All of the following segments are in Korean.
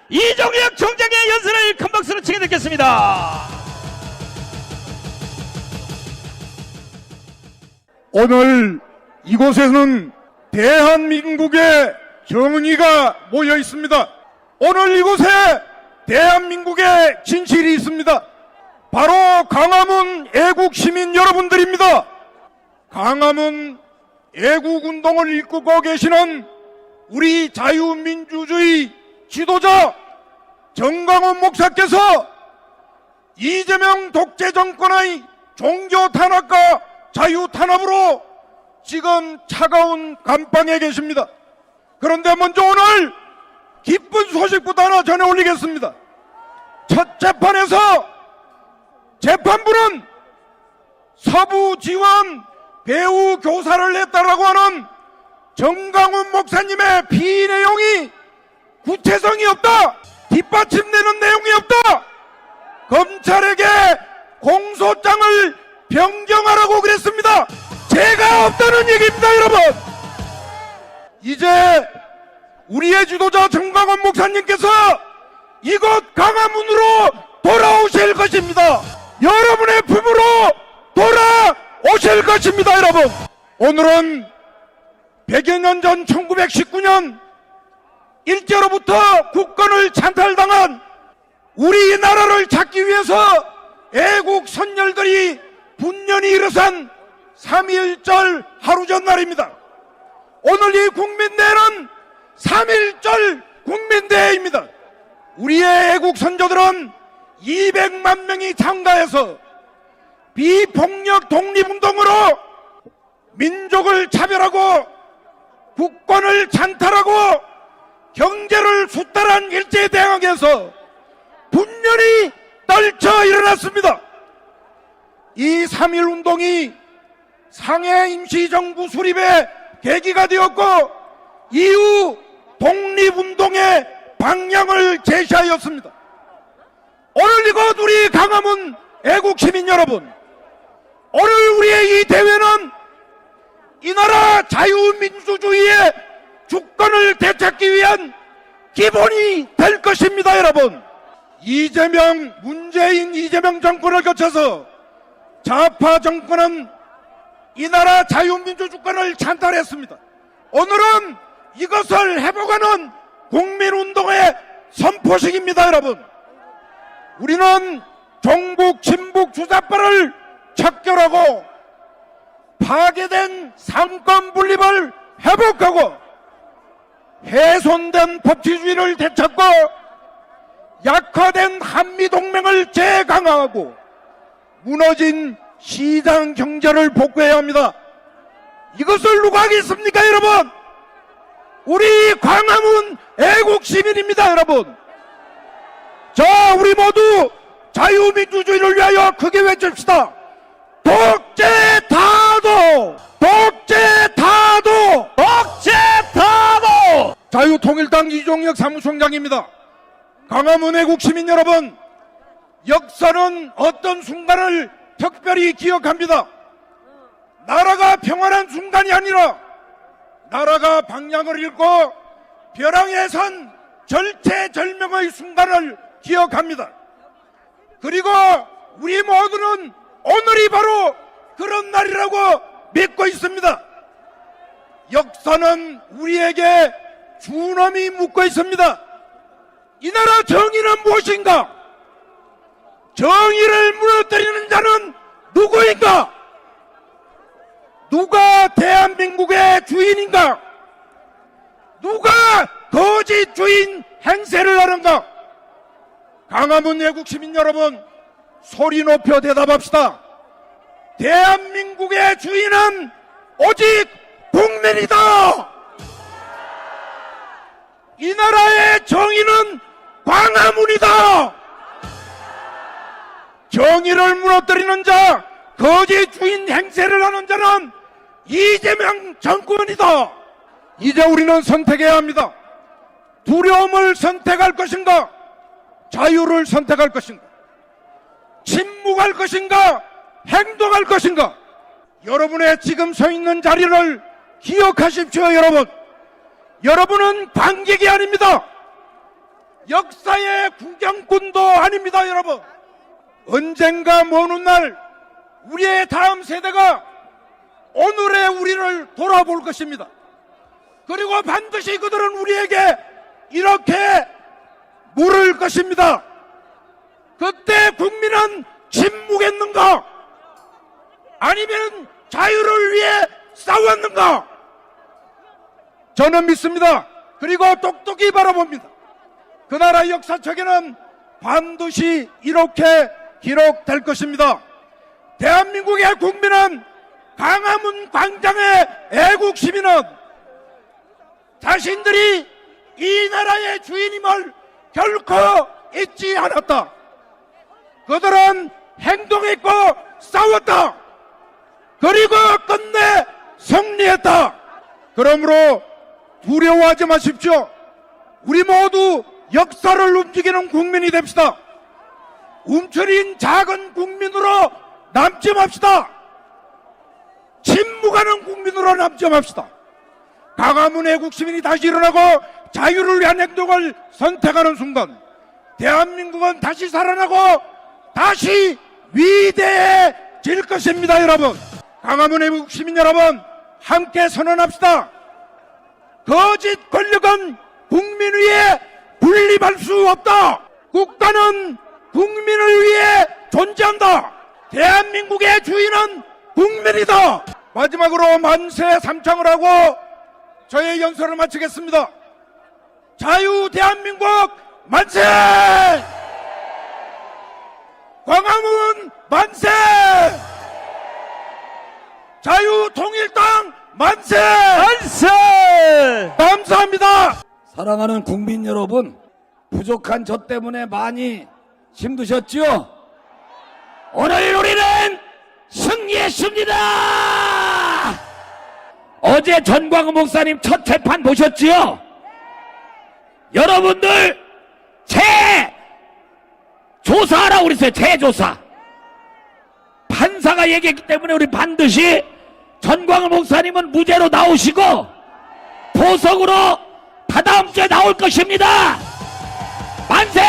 이종혁 총장의 연설을 큰 박수로 청해 듣겠습니다. 오늘 이곳에는 대한민국의 정의가 모여 있습니다. 오늘 이곳에 대한민국의 진실이 있습니다. 바로 광화문 애국 시민 여러분들입니다. 광화문 애국운동을 이끌고 계시는 우리 자유민주주의 지도자 정광훈 목사께서 이재명 독재 정권의 종교 탄압과 자유 탄압으로 지금 차가운 감방에 계십니다. 그런데 먼저 오늘 기쁜 소식부터 하나 전해 올리겠습니다. 첫 재판에서 재판부는 서부지원 배후 교사를 했다라고 하는 정광훈 목사님의 피의 내용이 구체성이 없다, 뒷받침되는 내용이 없다, 검찰에게 공소장을 변경하라고 그랬습니다. 제가 없다는 얘기입니다. 여러분, 이제 우리의 지도자 정광훈 목사님께서 이곳 광화문으로 돌아오실 것입니다. 여러분의 품으로 돌아오실 것입니다. 여러분, 오늘은 100여 년 전 1919년 일제로부터 국권을 찬탈당한 우리나라를 찾기 위해서 애국 선열들이 분연히 일어선 3.1절 하루 전날입니다. 오늘 이 국민대회는 3.1절 국민대회입니다. 우리의 애국 선조들은 200만 명이 참가해서 비폭력 독립운동으로 민족을 차별하고 국권을 찬탈하고 경제를 수탈한 일제대항에서 분연히 떨쳐 일어났습니다. 이 3.1 운동이 상해 임시정부 수립의 계기가 되었고 이후 독립운동의 방향을 제시하였습니다. 오늘 이곳 우리 광화문 애국시민 여러분, 오늘 우리의 이 대회는 이 나라 자유민주주의의 주권을 되찾기 위한 기본이 될 것입니다. 여러분, 문재인 이재명 정권을 거쳐서 좌파 정권은 이 나라 자유민주 주권을 찬탈했습니다. 오늘은 이것을 회복하는 국민운동의 선포식입니다. 여러분, 우리는 종북 친북 주자파를 척결하고 파괴된 상권 분립을 회복하고 훼손된 법치주의를 되찾고 약화된 한미동맹을 재강화하고 무너진 시장 경제를 복구해야 합니다. 이것을 누가 하겠습니까? 여러분, 우리 광화문 애국시민입니다. 여러분, 자, 우리 모두 자유민주주의를 위하여 크게 외칩시다. 독재 타도! 독재 타도! 독재 타도! 자유통일당 이종혁 사무총장입니다. 광화문 애국시민 여러분, 역사는 어떤 순간을 특별히 기억합니다. 나라가 평안한 순간이 아니라 나라가 방향을 잃고 벼랑에 선 절체절명의 순간을 기억합니다. 그리고 우리 모두는 오늘이 바로 그런 날이라고 믿고 있습니다. 역사는 우리에게 준엄히 묻고 있습니다. 이 나라 정의는 무엇인가? 정의를 무너뜨리는 자는 누구인가? 누가 대한민국의 주인인가? 누가 거짓 주인 행세를 하는가? 광화문 애국시민 여러분, 소리 높여 대답합시다. 대한민국의 주인은 오직 국민이다. 이 나라의 정의는 광화문이다. 정의를 무너뜨리는 자, 거짓 주인 행세를 하는 자는 이재명 정권이다. 이제 우리는 선택해야 합니다. 두려움을 선택할 것인가? 자유를 선택할 것인가? 침묵할 것인가? 행동할 것인가? 여러분의 지금 서 있는 자리를 기억하십시오. 여러분, 여러분은 관객이 아닙니다. 역사의 구경꾼도 아닙니다, 여러분. 언젠가 먼 훗날 우리의 다음 세대가 오늘의 우리를 돌아볼 것입니다. 그리고 반드시 그들은 우리에게 이렇게 물을 것입니다. 그때 국민은 침묵했는가? 아니면 자유를 위해 싸웠는가? 저는 믿습니다. 그리고 똑똑히 바라봅니다. 그 나라 역사책에는 반드시 이렇게 기록될 것입니다. 대한민국의 국민은 광화문 광장의 애국 시민은 자신들이 이 나라의 주인임을 결코 잊지 않았다. 그들은 행동했고 싸웠다. 그리고 끝내 승리했다. 그러므로 두려워하지 마십시오. 우리 모두 역사를 움직이는 국민이 됩시다. 움츠린 작은 국민으로 남지 맙시다. 침묵하는 국민으로 남지 맙시다. 광화문 애국 시민이 다시 일어나고 자유를 위한 행동을 선택하는 순간 대한민국은 다시 살아나고 다시 위대해질 것입니다. 여러분, 광화문 애국 시민 여러분, 함께 선언합시다. 거짓 권력은 국민 위에 군림할 수 없다. 국가는 국민을 위해 존재한다. 대한민국의 주인은 국민이다. 마지막으로 만세 삼창을 하고 저의 연설을 마치겠습니다. 자유 대한민국 만세! 광화문 만세! 자유 통일당 만세! 만세! 감사합니다. 사랑하는 국민 여러분, 부족한 저 때문에 많이 힘드셨죠? 오늘 우리는 승리했습니다. 어제 전광훈 목사님 첫 재판 보셨지요? 여러분들 재조사하라고 그랬어요. 재조사. 판사가 얘기했기 때문에 우리 반드시 전광훈 목사님은 무죄로 나오시고 보석으로 다다음 주에 나올 것입니다. 만세!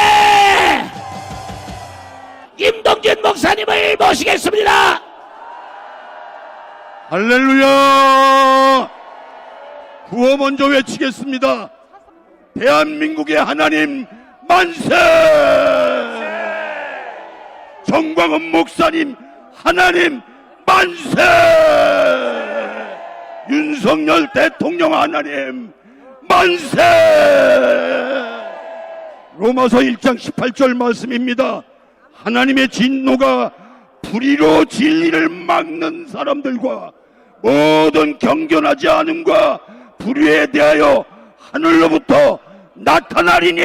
임동진 목사님을 모시겠습니다. 할렐루야! 구호 먼저 외치겠습니다. 대한민국의 하나님 만세! 정광훈 목사님 하나님 만세! 윤석열 대통령 하나님 만세! 로마서 1장 18절 말씀입니다. 하나님의 진노가 불의로 진리를 막는 사람들과 모든 경건하지 않음과 불의에 대하여 하늘로부터 나타나리니.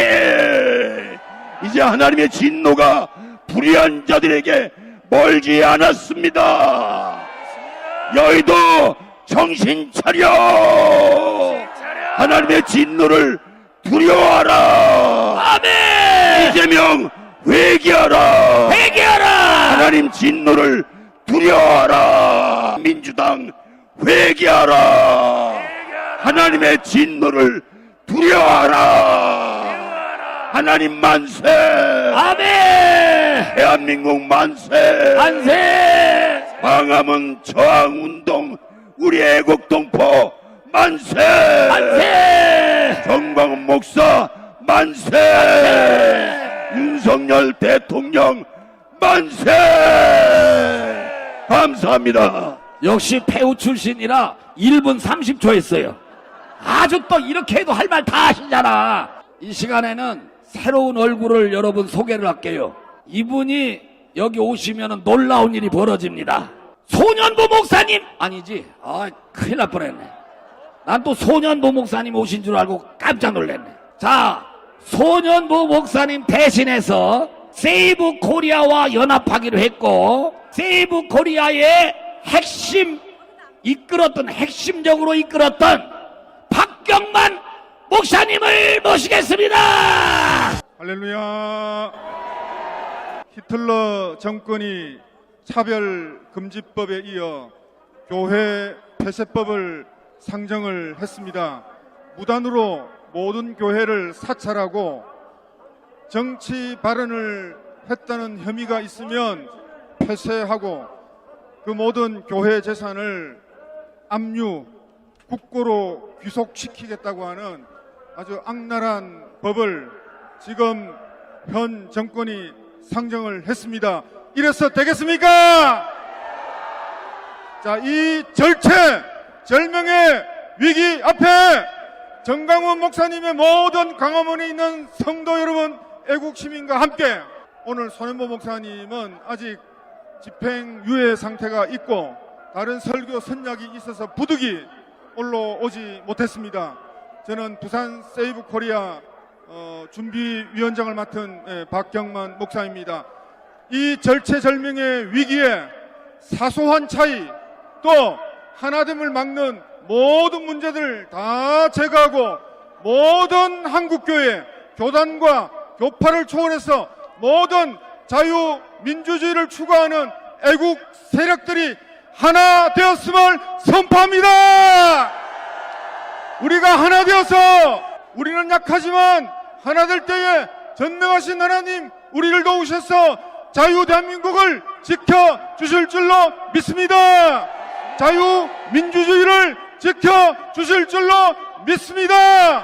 이제 하나님의 진노가 불의한 자들에게 멀지 않았습니다. 너희도 정신 차려. 하나님의 진노를 두려워하라. 아멘! 이재명 회개하라. 회개하라! 하나님 진노를 두려워하라. 민주당 회개하라. 하나님의 진노를 두려워하라. 하나님 만세. 아멘! 대한민국 만세. 만세! 광화문 저항운동 우리 애국동포 만세. 만세! 정광훈 목사 만세. 윤석열 대통령 만세. 감사합니다. 역시 배우 출신이라 1분 30초 했어요. 아주 또 이렇게 해도 할 말 다 하시잖아. 이 시간에는 새로운 얼굴을 여러분 소개를 할게요. 이분이 여기 오시면 놀라운 일이 벌어집니다. 소년부 목사님! 아니지. 큰일 날 뻔했네. 난 또 소년부 목사님 오신 줄 알고 깜짝 놀랐네. 자, 소년부 목사님 대신해서 세이브 코리아와 연합하기로 했고, 세이브 코리아의 핵심적으로 이끌었던 박경만 목사님을 모시겠습니다. 할렐루야. 히틀러 정권이 차별금지법에 이어 교회 폐쇄법을 상정을 했습니다. 무단으로 모든 교회를 사찰하고 정치 발언을 했다는 혐의가 있으면 폐쇄하고 그 모든 교회 재산을 압류, 국고로 귀속시키겠다고 하는 아주 악랄한 법을 지금 현 정권이 상정을 했습니다. 이래서 되겠습니까? 자, 이 절체절명의 위기 앞에 정강훈 목사님의 모든 광화문에 있는 성도 여러분, 애국 시민과 함께 오늘 손현보 목사님은 아직 집행유예 상태가 있고 다른 설교 선약이 있어서 부득이 올라오지 못했습니다. 저는 부산 세이브 코리아 준비위원장을 맡은 박경만 목사입니다. 이 절체절명의 위기에 사소한 차이 또 하나됨을 막는 모든 문제들 다 제거하고 모든 한국교회 교단과 교파를 초월해서 모든 자유민주주의를 추구하는 애국 세력들이 하나 되었음을 선포합니다. 우리가 하나 되어서 우리는 약하지만 하나 될 때에 전능하신 하나님 우리를 도우셔서 자유 대한민국을 지켜주실 줄로 믿습니다. 자유민주주의를 지켜주실 줄로 믿습니다.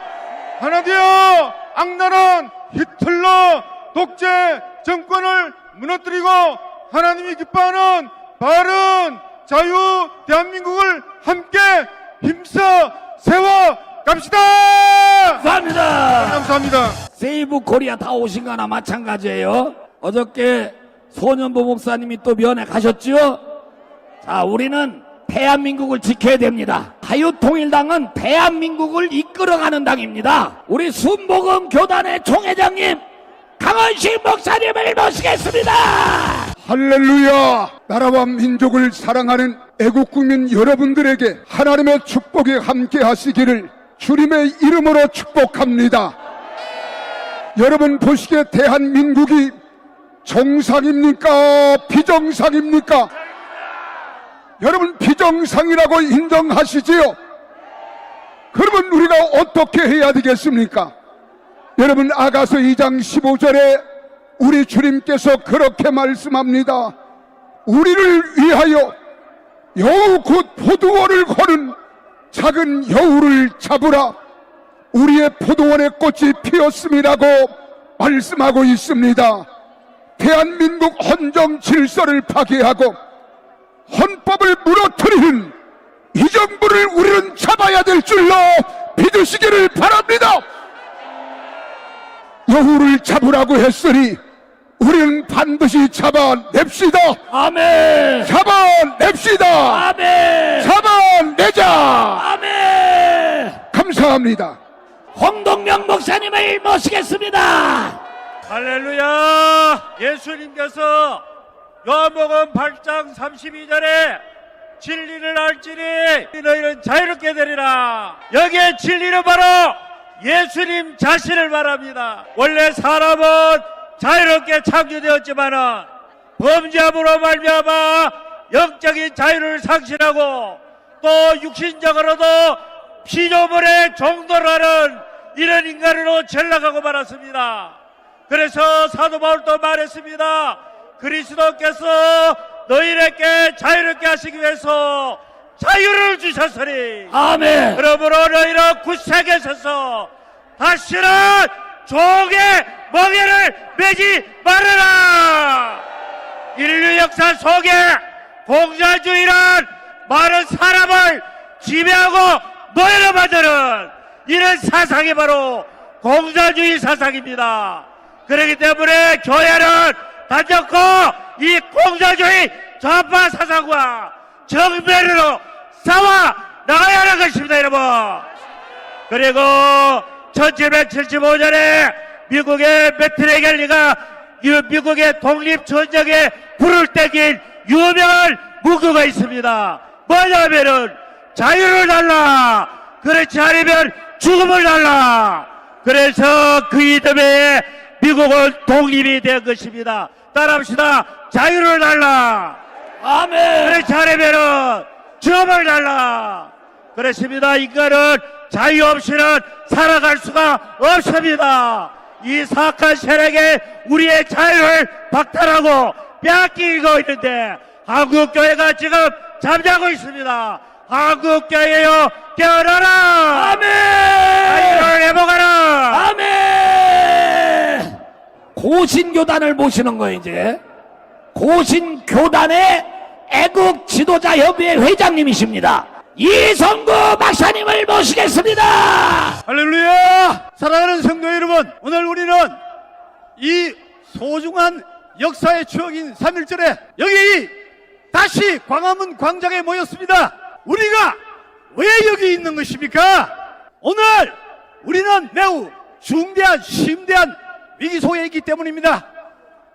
하나 되어 악랄한 히틀러 독재 정권을 무너뜨리고 하나님이 기뻐하는 바른 자유 대한민국을 함께 힘써 세워 갑시다. 감사합니다. 감사합니다. 세이브 코리아 다 오신 거나 마찬가지예요. 어저께 손현보 목사님이 또 면회 가셨죠? 자, 우리는 대한민국을 지켜야 됩니다. 자유통일당은 대한민국을 이끌어가는 당입니다. 우리 순복음 교단의 총회장님 강원식 목사님을 모시겠습니다. 할렐루야. 나라와 민족을 사랑하는 애국국민 여러분들에게 하나님의 축복이 함께 하시기를 주님의 이름으로 축복합니다. 여러분 보시기에 대한민국이 정상입니까? 비정상입니까? 여러분 비정상이라고 인정하시지요? 그러면 우리가 어떻게 해야 되겠습니까? 여러분 아가서 2장 15절에 우리 주님께서 그렇게 말씀합니다. 우리를 위하여 여우 곧 포도원을 거는 작은 여우를 잡으라. 우리의 포도원의 꽃이 피었음이라고 말씀하고 있습니다. 대한민국 헌정 질서를 파괴하고 헌법을 무너뜨리는 이 정부를 우리는 잡아야 될 줄로 믿으시기를 바랍니다. 여우를 잡으라고 했으니 우리는 반드시 잡아냅시다. 아멘. 잡아냅시다. 아멘. 잡아내자. 아멘. 감사합니다. 홍동명 목사님을 모시겠습니다. 할렐루야. 예수님께서 요한복음 8장 32절에 진리를 알지니 너희는 자유롭게 되리라. 여기에 진리는 바로 예수님 자신을 말합니다. 원래 사람은 자유롭게 창조되었지만은 범죄함으로 말미암아 영적인 자유를 상실하고 또 육신적으로도 피조물의 종도라는 이런 인간으로 전락하고 말았습니다. 그래서 사도 바울도 말했습니다. 그리스도께서 너희에게 자유롭게 하시기 위해서 자유를 주셨으니 아멘. 그러므로 너희는 굳세게 서서 다시는 종의 멍에를 매지 말아라. 인류 역사 속에 공자주의란 많은 사람을 지배하고 노예로 만드는 이런 사상이 바로 공자주의 사상입니다. 그렇기 때문에 교회는 단적코 이 공자주의 좌파 사상과 정면으로 싸워 나가야 하는 것입니다, 여러분. 그리고 1775년에 미국의 매트레 갤리가 미국의 독립전쟁에 불을 떼긴 유명한 문구가 있습니다. 뭐냐면은 자유를 달라. 그렇지 않으면 죽음을 달라. 그래서 그 이듬해에 미국은 독립이 된 것입니다. 따라합시다. 자유를 달라. 아멘. 그렇지 않으면은 죽음을 달라. 그렇습니다. 인간은 자유 없이는 살아갈 수가 없습니다. 이 사악한 세력에 우리의 자유를 박탈하고 빼앗기고 있는데 한국교회가 지금 잠자고 있습니다. 한국교회여 깨어나라. 아멘. 자유를 회복하라. 아멘. 고신교단을 모시는 거예요 이제. 고신교단의 애국 지도자 협의회 회장님이십니다. 이성구 박사님을 모시겠습니다. 할렐루야! 사랑하는 성도 여러분, 오늘 우리는 이 소중한 역사의 추억인 3.1절에 여기 다시 광화문 광장에 모였습니다. 우리가 왜 여기 있는 것입니까? 오늘 우리는 매우 중대한 심대한 위기 속에 있기 때문입니다.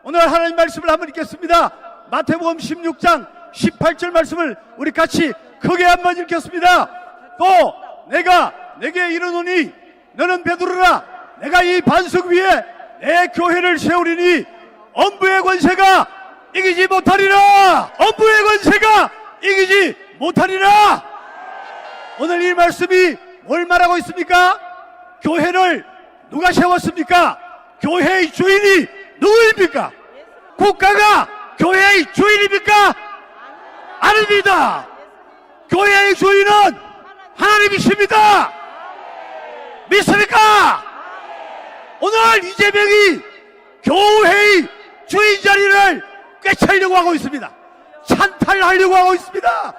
오늘 하나님 말씀을 한번 읽겠습니다. 마태복음 16장 18절 말씀을 우리 같이 크게 한번 읽겠습니다. 또 내가 내게 이르노니 너는 베드로라. 내가 이 반석 위에 내 교회를 세우리니 엄부의 권세가 이기지 못하리라. 엄부의 권세가 이기지 못하리라. 오늘 이 말씀이 뭘 말하고 있습니까? 교회를 누가 세웠습니까? 교회의 주인이 누구입니까? 국가가 교회의 주인입니까? 아닙니다. 교회의 주인은 하나님이십니다. 믿습니까? 오늘 이재명이 교회의 주인 자리를 꿰차려고 하고 있습니다. 찬탈하려고 하고 있습니다.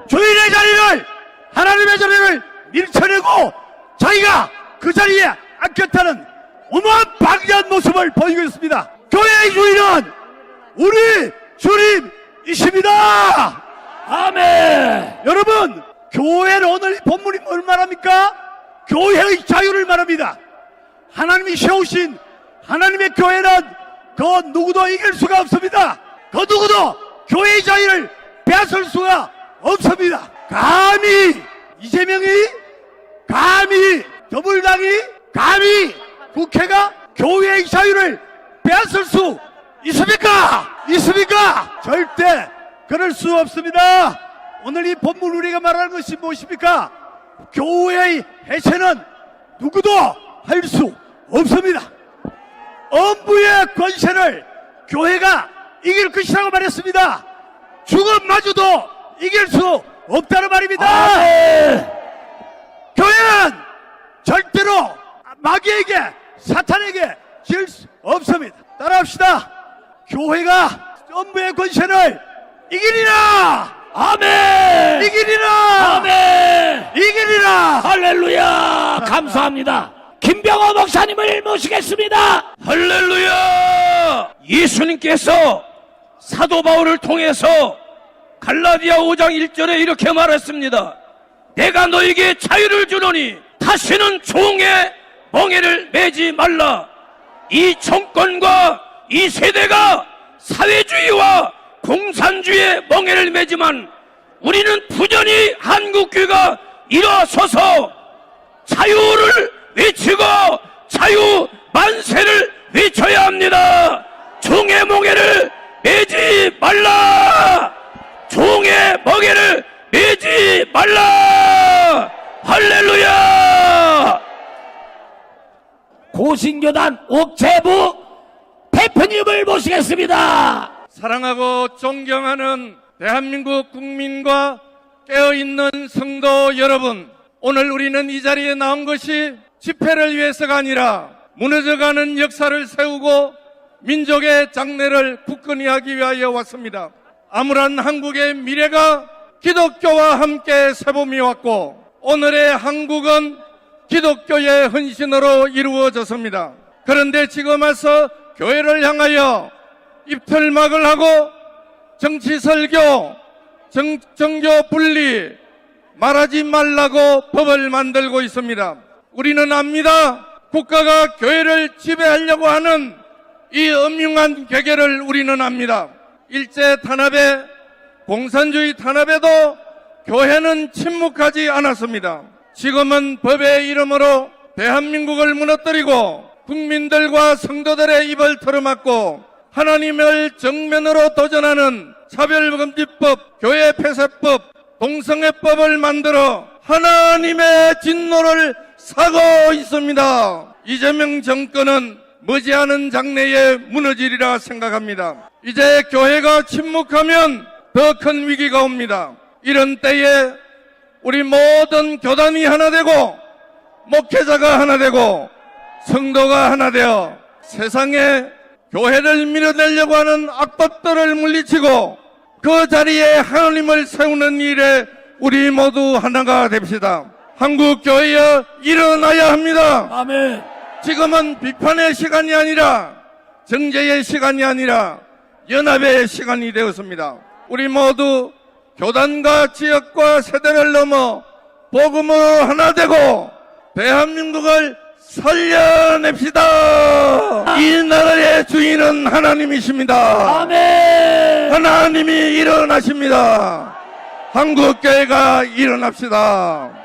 주인의 자리를, 하나님의 자리를 밀쳐내고 자기가 그 자리에 앉겠다는 어마한 방대한 모습을 보이고 있습니다. 교회의 주인은 우리 주님이십니다. 아멘. 여러분, 교회는 오늘 본문이 뭘 말합니까? 교회의 자유를 말합니다. 하나님이 세우신 하나님의 교회는 그 누구도 이길 수가 없습니다. 그 누구도 교회의 자유를 빼앗을 수가 없습니다. 감히 이재명이, 감히 더불당이, 감히 국회가 교회의 자유를 빼앗을 수 있습니까? 있습니까? 절대 그럴 수 없습니다. 오늘 이 본문 우리가 말하는 것이 무엇입니까? 교회의 해체는 누구도 할 수 없습니다. 엄부의 권세를 교회가 이길 것이라고 말했습니다. 죽음마저도 이길 수 없다는 말입니다. 교회는 절대로 마귀에게, 사탄에게 질 수 없습니다. 따라합시다. 교회가 엄부의 권세를 이기리라. 아멘. 이기리라. 아멘. 이기리라. 할렐루야. 감사합니다. 김병호 목사님을 모시겠습니다. 할렐루야! 예수님께서 사도 바울을 통해서 갈라디아 5장 1절에 이렇게 말했습니다. 내가 너에게 자유를 주노니 다시는 종의 멍에를 매지 말라. 이 정권과 이 세대가 사회주의와 공산주의의 멍에를 매지만 우리는 부전히 한국교회가 일어서서 자유를 외치고 자유 만세를 외쳐야 합니다. 종의 멍에를 매지 말라. 종의 멍에를 매지 말라. 할렐루야. 고신교단 옥체부 대표님을 모시겠습니다. 사랑하고 존경하는 대한민국 국민과 깨어있는 성도 여러분, 오늘 우리는 이 자리에 나온 것이 집회를 위해서가 아니라 무너져가는 역사를 세우고 민족의 장래를 굳건히 하기 위하여 왔습니다. 암울한 한국의 미래가 기독교와 함께 세봄이 왔고 오늘의 한국은 기독교의 헌신으로 이루어졌습니다. 그런데 지금 와서 교회를 향하여 입틀막을 하고 정치 설교, 정교 분리 말하지 말라고 법을 만들고 있습니다. 우리는 압니다. 국가가 교회를 지배하려고 하는 이 엄중한 계계를 우리는 압니다. 일제 탄압에, 공산주의 탄압에도 교회는 침묵하지 않았습니다. 지금은 법의 이름으로 대한민국을 무너뜨리고 국민들과 성도들의 입을 털어막고 하나님을 정면으로 도전하는 차별금지법, 교회 폐쇄법, 동성애법을 만들어 하나님의 진노를 사고 있습니다. 이재명 정권은 머지않은 장래에 무너지리라 생각합니다. 이제 교회가 침묵하면 더 큰 위기가 옵니다. 이런 때에 우리 모든 교단이 하나 되고 목회자가 하나 되고 성도가 하나 되어 세상에 교회를 밀어내려고 하는 악법들을 물리치고 그 자리에 하나님을 세우는 일에 우리 모두 하나가 됩시다. 한국 교회여 일어나야 합니다. 아멘. 지금은 비판의 시간이 아니라 정제의 시간이 아니라 연합의 시간이 되었습니다. 우리 모두 교단과 지역과 세대를 넘어 복음으로 하나 되고 대한민국을 살려냅시다. 이 나라의 주인은 하나님이십니다. 아멘. 하나님이 일어나십니다. 한국교회가 일어납시다.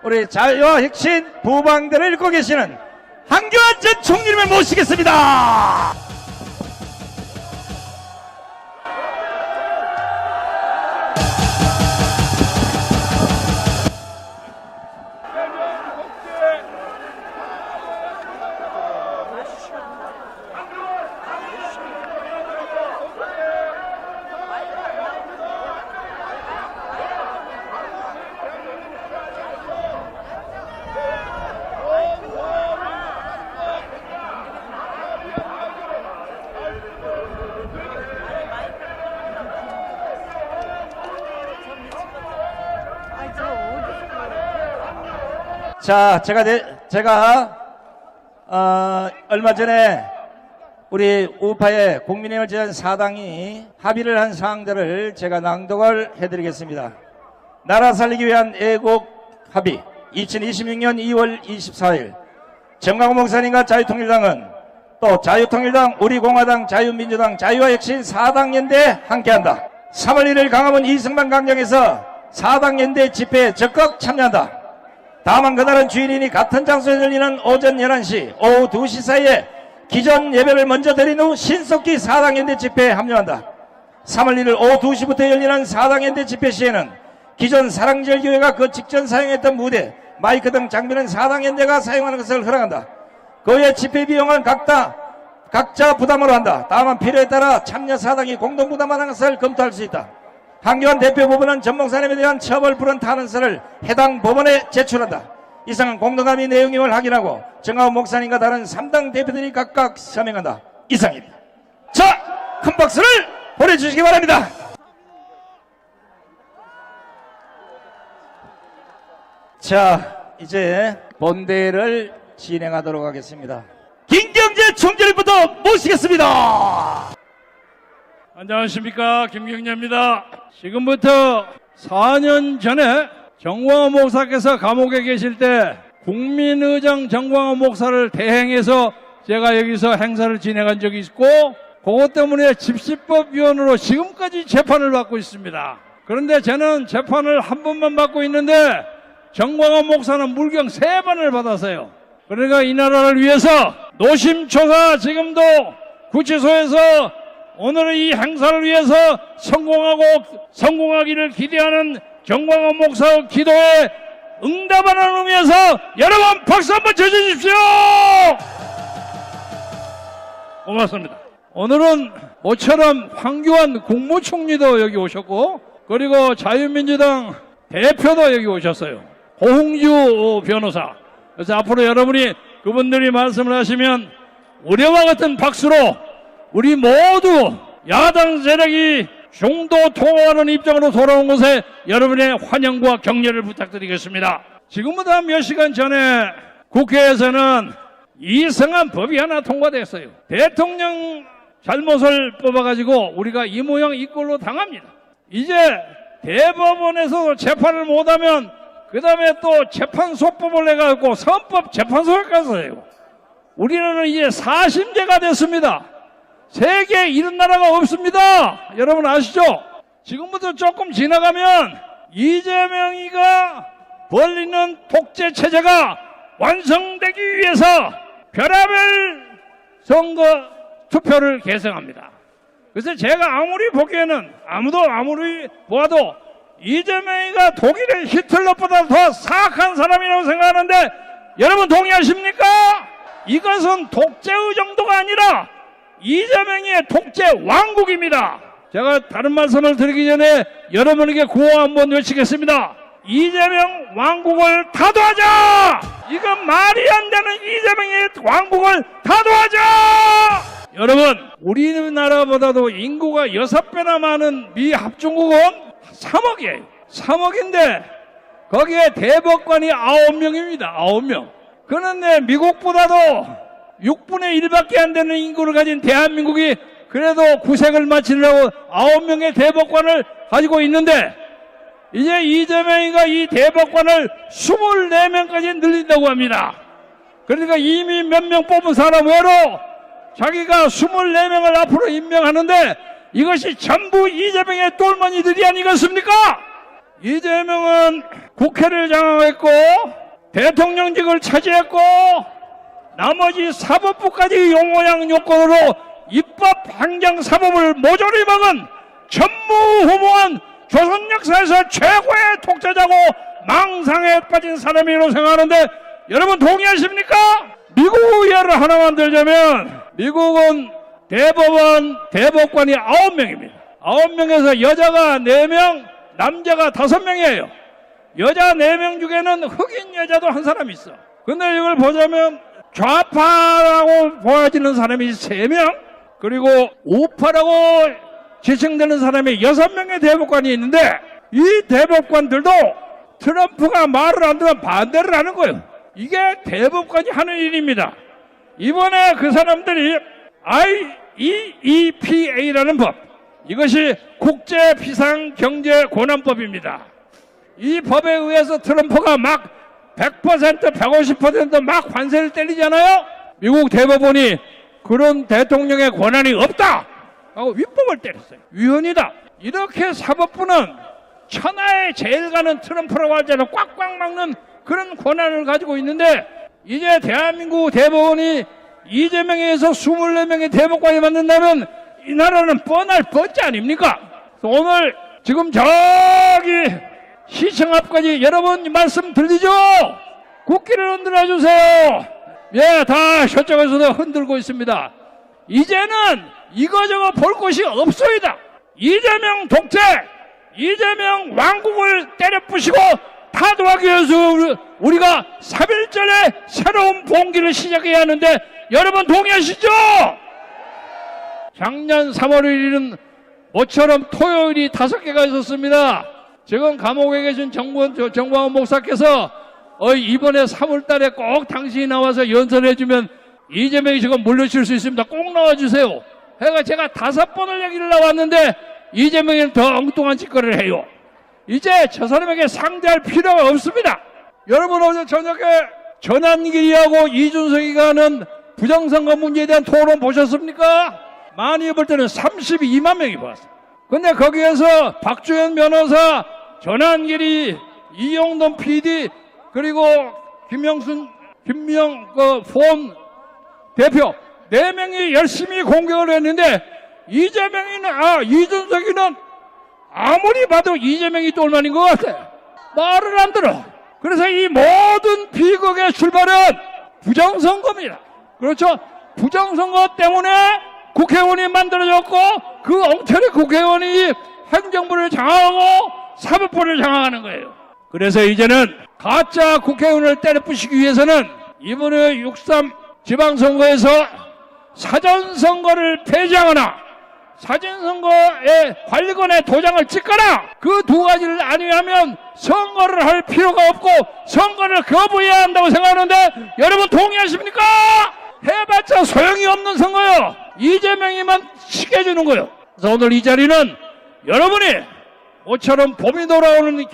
우리 자유와 혁신 부방대를 읽고 계시는 한교안 전 총리님을 모시겠습니다. 자, 제가 얼마 전에 우리 우파의 국민의힘을 제한 사당이 합의를 한 사항들을 제가 낭독을 해드리겠습니다. 나라 살리기 위한 애국 합의 2026년 2월 24일 정강훈 목사님과 자유통일당은 또 자유통일당, 우리공화당, 자유민주당, 자유와혁신 4당연대 함께한다. 3월 1일 강화문 이승만 광장에서 4당연대 집회에 적극 참여한다. 다만 그날은 주일이니 같은 장소에 열리는 오전 11시, 오후 2시 사이에 기존 예배를 먼저 드린 후 신속히 4당연대 집회에 합류한다. 3월 1일 오후 2시부터 열리는 4당연대 집회 시에는 기존 사랑제일교회가 그 직전 사용했던 무대, 마이크 등 장비는 4당연대가 사용하는 것을 허락한다. 그 외 집회 비용은 각자 부담으로 한다. 다만 필요에 따라 참여 사당이 공동 부담하는 것을 검토할 수 있다. 한교안 대표 부부는 전 목사님에 대한 처벌 불원 탄원서를 해당 법원에 제출한다. 이상은 공동합의 내용임을 확인하고 정강훈 목사님과 다른 3당 대표들이 각각 서명한다. 이상입니다. 자, 큰 박수를 보내주시기 바랍니다. 자, 이제 본대를 진행하도록 하겠습니다. 김경재 총재님부터 모시겠습니다. 안녕하십니까, 김경재입니다. 지금부터 4년 전에 정광훈 목사께서 감옥에 계실 때 국민의장 정광훈 목사를 대행해서 제가 여기서 행사를 진행한 적이 있고 그것 때문에 집시법위원으로 지금까지 재판을 받고 있습니다. 그런데 저는 재판을 한 번만 받고 있는데 정광훈 목사는 물경 3번을 받았어요. 그러니까 이 나라를 위해서 노심초사 지금도 구치소에서 오늘은 이 행사를 위해서 성공하기를 기대하는 정광훈 목사의 기도에 응답하는 의미에서 여러분 박수 한번 쳐주십시오. 고맙습니다. 오늘은 모처럼 황교안 국무총리도 여기 오셨고 그리고 자유민주당 대표도 여기 오셨어요. 고흥주 변호사. 그래서 앞으로 여러분이 그분들이 말씀을 하시면 우리와 같은 박수로 우리 모두 야당 세력이 중도 통화하는 입장으로 돌아온 것에 여러분의 환영과 격려를 부탁드리겠습니다. 지금보다 몇 시간 전에 국회에서는 이상한 법이 하나 통과됐어요. 대통령 잘못을 뽑아가지고 우리가 이 모양 이 꼴로 당합니다. 이제 대법원에서 재판을 못하면 그 다음에 또 재판소법을 내가지고 선법 재판소에 가서요. 우리는 이제 사심제가 됐습니다. 세계에 이런 나라가 없습니다. 여러분 아시죠? 지금부터 조금 지나가면 이재명이가 벌리는 독재 체제가 완성되기 위해서 별의별 선거 투표를 개성합니다. 그래서 제가 아무리 보기에는 아무리 보아도 이재명이가 독일의 히틀러보다 더 사악한 사람이라고 생각하는데 여러분 동의하십니까? 이것은 독재의 정도가 아니라 이재명의 독재 왕국입니다. 제가 다른 말씀을 드리기 전에 여러분에게 구호 한번 외치겠습니다. 이재명 왕국을 타도하자! 이건 말이 안 되는 이재명의 왕국을 타도하자! 여러분, 우리나라보다도 인구가 6배나 많은 미 합중국은 3억이에요. 3억인데 거기에 대법관이 9명입니다. 9명. 그런데 미국보다도 6분의 1밖에 안 되는 인구를 가진 대한민국이 그래도 구색을 마치려고 9명의 대법관을 가지고 있는데 이제 이재명이가 이 대법관을 24명까지 늘린다고 합니다. 그러니까 이미 몇 명 뽑은 사람 외로 자기가 24명을 앞으로 임명하는데 이것이 전부 이재명의 똘마니들이 아니겠습니까? 이재명은 국회를 장악했고 대통령직을 차지했고 나머지 사법부까지 용모양 요건으로 입법 행정 사법을 모조리 먹은 전무후무한 조선 역사에서 최고의 독재자고 망상에 빠진 사람이라고 생각하는데 여러분 동의하십니까? 미국 예를 하나만 들자면 미국은 대법관이 9명입니다. 9명에서 여자가 4명, 남자가 5명이에요. 여자 4명 중에는 흑인 여자도 한 사람 있어. 근데 이걸 보자면 좌파라고 보여지는 사람이 3명, 그리고 우파라고 지칭되는 사람이 6명의 대법관이 있는데 이 대법관들도 트럼프가 말을 안 들으면 반대를 하는 거예요. 이게 대법관이 하는 일입니다. 이번에 그 사람들이 IEEPA라는 법, 이것이 국제 비상경제 권한법입니다. 이 법에 의해서 트럼프가 막 100%, 150% 막 관세를 때리잖아요. 미국 대법원이 그런 대통령의 권한이 없다 하고 윗법을 때렸어요. 위헌이다. 이렇게 사법부는 천하에 제일 가는 트럼프라고 하잖아. 꽉꽉 막는 그런 권한을 가지고 있는데 이제 대한민국 대법원이 이재명에 의해서 24명의 대법관이 만든다면 이 나라는 뻔할 뻔지 아닙니까? 오늘 지금 저기 시청 앞까지 여러분 말씀 들리죠? 국기를 흔들어 주세요. 예, 다 저쪽에서도 흔들고 있습니다. 이제는 이거저거 볼 곳이 없소이다. 이재명 독재, 이재명 왕국을 때려 부시고 타도하기 위해서 우리가 3.1절에 새로운 봉기를 시작해야 하는데 여러분 동의하시죠? 작년 3월 1일은 모처럼 토요일이 5개가 있었습니다. 지금 감옥에 계신 정광훈 목사께서 이번에 3월 달에 꼭 당신이 나와서 연설해주면 이재명이 지금 물러칠 수 있습니다. 꼭 나와주세요. 해가 제가 5번을 얘기를 나왔는데 이재명이는 더 엉뚱한 짓거리를 해요. 이제 저 사람에게 상대할 필요가 없습니다. 여러분 어제 저녁에 전한길이하고 이준석이가 하는 부정선거 문제에 대한 토론 보셨습니까? 많이 볼 때는 32만 명이 봤어요. 근데 거기에서 박주현 변호사, 전한길이, 이용돈 PD, 그리고 폰 대표 4명이 열심히 공격을 했는데 이준석이는 아무리 봐도 이재명이 똘만인 것 같아. 말을 안 들어. 그래서 이 모든 비극의 출발은 부정선거입니다. 그렇죠? 부정선거 때문에 국회의원이 만들어졌고 그 엉터리 국회의원이 행정부를 장악하고 사법부를 장악하는 거예요. 그래서 이제는 가짜 국회의원을 때려부시기 위해서는 이번에 6.3 지방선거에서 사전선거를 폐지하거나 사전선거에 관리권의 도장을 찍거나 그 2가지를 아니하면 선거를 할 필요가 없고 선거를 거부해야 한다고 생각하는데 여러분 동의하십니까? 해봤자 소용이 없는 선거요. 이재명이만 치게 해주는 거예요. 그래서 오늘 이 자리는 여러분이 모처럼 봄이 돌아오는